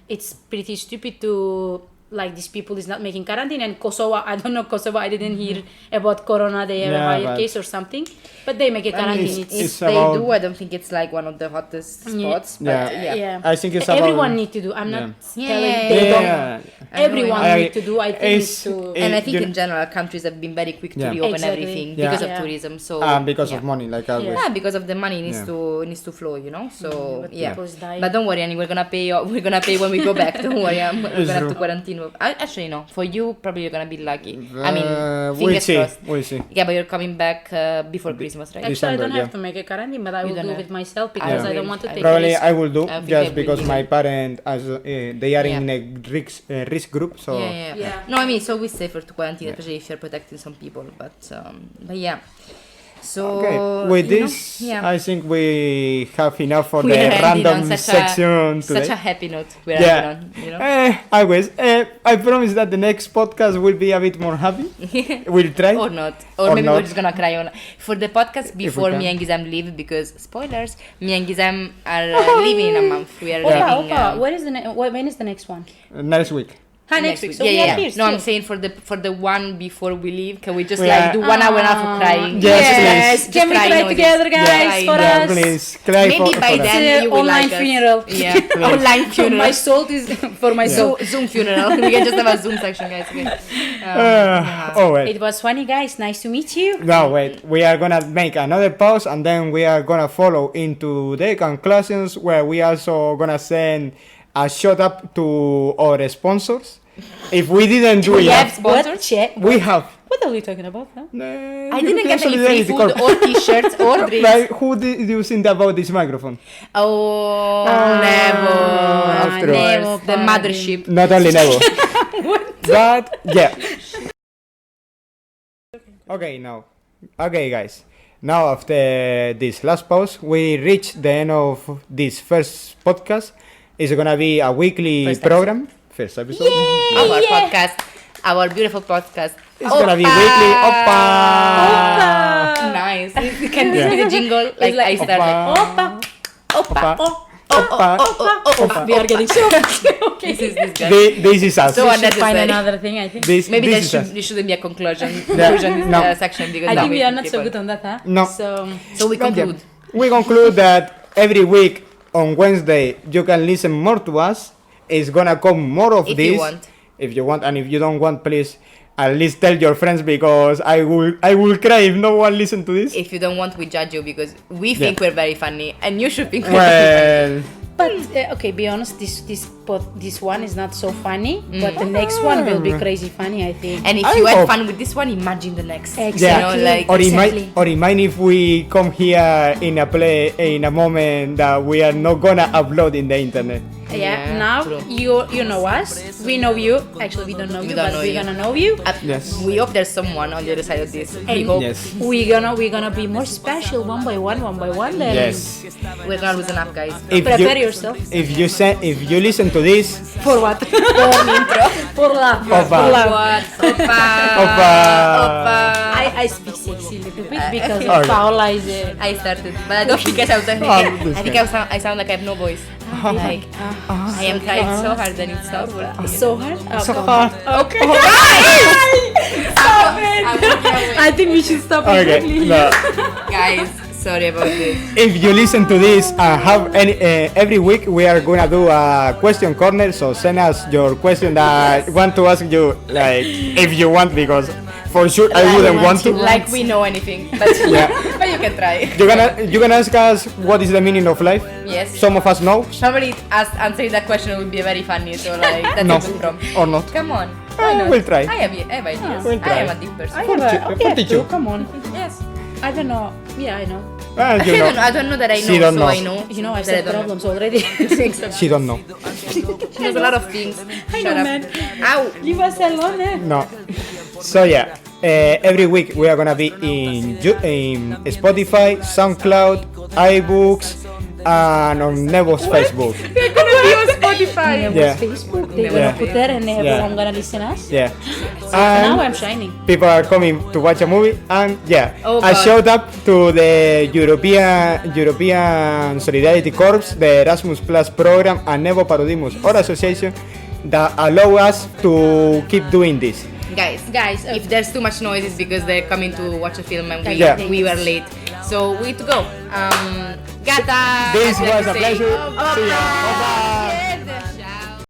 it's pretty stupid to. Like these people is not making quarantine, and Kosovo, I don't know Kosovo, I didn't hear about corona, they have a higher case or something, but they make a quarantine.
If they do, I don't think it's like one of the hottest spots, but
I think it's
everyone need to do. I'm not telling they don't. Everyone need to do. I think it's to.
And I think in general countries have been very quick to reopen everything because of tourism. So
because of money, like always.
Yeah, because of the money needs to flow, So but don't worry, Annie, we're gonna pay when we go back. Don't worry, we're gonna have to quarantine. Actually, no. For you, probably you're gonna be lucky. I mean, fingers crossed.
We'll see.
Yeah, but you're coming back before Christmas, right?
Actually,
December,
I don't have to make a quarantine, but I will do it myself because I don't want to take
Probably
risk.
I will do just because
do.
my parents, they are in a risk group, so.
Yeah. No, I mean, it's always safer to quarantine, especially if you're protecting some people. But yeah. So
with this, I think we have enough for the
We're ending
random
on
section today.
such a happy note. We're ending on,
Always. I promise that the next podcast will be a bit more happy. We'll try.
Or not. Or maybe
not.
we're just gonna cry on for the podcast before me and Gizem leave, because spoilers, me and Gizem are leaving in a month. We are leaving.
When is the next one?
Next week.
Next week. So
No, I'm saying for the one before we leave, can we just do 1 hour and a half of crying?
Yes,
Can we cry together, guys? For us.
Please. Cry
Maybe by
us.
then you will
Online
like us.
funeral.
Yeah, online funeral.
My soul is for my soul.
Zoom funeral. We can just have a Zoom section, guys. Okay.
Wait.
It was funny, guys. Nice to meet you.
No, wait. We are gonna make another pause, and then we are gonna follow into the conclusions, where we also gonna send a shout out to our sponsors. If we didn't do
We have
it,
sponsors.
we have.
What are we talking about? Huh?
I didn't get any free food or t-shirts or drinks.
Like, who did you think about this microphone?
Oh, Nevo.
After
Of
all.
course, the mothership.
Not only Nevo. But yeah. Okay, guys. Now after this last pause, we reached the end of this first podcast. It's gonna be a weekly program. First episode.
Our podcast. Our beautiful podcast.
It's gonna be weekly. Oppa.
Nice. Can this be the jingle? Like I started.
Oppa.
Oppa.
We are getting so okay.
This is us.
So
Find
unnecessary.
another thing, I think.
Maybe
this
there
is us.
shouldn't be a conclusion
No.
section, because
I think
now
we are not so
people.
good on that, huh?
No.
So we conclude.
We conclude that every week on Wednesday you can listen more to us. It's gonna come more of
If
this.
you want.
If you want, and if you don't want, please at least tell your friends, because I will cry if no one listen to this.
If you don't want, we judge you because we think we're very funny, and you should think we're very funny.
Well,
But okay, be honest. This one is not so funny, but the next one will be crazy funny, I think.
And if
I
you had
hope.
fun with this one, imagine the next.
Exactly.
or imagine if we come here in a moment that we are not gonna upload in the internet.
Yeah, now
true.
you know us. We know you. Actually, we don't know you, but we're gonna know you.
Yes.
We hope there's someone on the other side of this. We
And
hope.
Yes.
we're gonna be more special one by one. Then
Yes.
We're gonna loosen up, guys.
Prepare yourself.
If you listen to this,
For what?
For intro.
For laugh.
Opa.
For laugh.
What? Opa.
Opa.
I I speak sexy a little bit because
Okay.
Paola is a...
I started, but I don't think I sound like I think I sound like I have no voice. Like I am trying so hard and it's not working.
So hard?
So hard.
Okay. Stop it! I think we should stop
Okay,
immediately.
no.
Guys, sorry about this.
If you listen to this have any every week we are gonna do a question corner, so send us your question that want to ask you, like if you want, because for sure I wouldn't want to.
Like we know anything, but
Yeah.
but you can try.
You gonna ask us what is the meaning of life?
Yes.
Some of us know,
Probably answering that question would be very funny. So like that's
no,
a good prompt.
or not.
Come on. Why not?
We'll try.
I have ideas.
We'll
I
try.
am a deep person.
I
For
have
chi-
a,
for
okay, I have
teacher.
two, come on.
Yes.
I don't know. Yeah, I know.
You know,
I don't know that I know,
She don't
so
know.
I know.
You know, I've
that I
said
don't know.
problems already.
she don't know.
There's a lot of things.
I
Shut
know,
up.
man.
Ow.
Leave us alone, eh?
No. So yeah, every week we are gonna be in Spotify, SoundCloud, iBooks, and on Nevo's Facebook.
We're gonna be on Spotify.
Yeah.
Facebook, they're
Yeah.
gonna put there and everyone
Yeah.
gonna listen us.
Yeah.
Now
And
I'm shining.
people are coming to watch a movie, and yeah,
Oh,
I
God.
showed up to the European Solidarity Corps, the Erasmus Plus program, and Nevo Parudimos Organisation that allow us to keep doing this.
Guys, if there's too much noise, it's because they're coming to watch a film and
Yeah.
we were late. So we need to go. Gata.
This
as we
was a
say.
pleasure. See ya. Bye bye.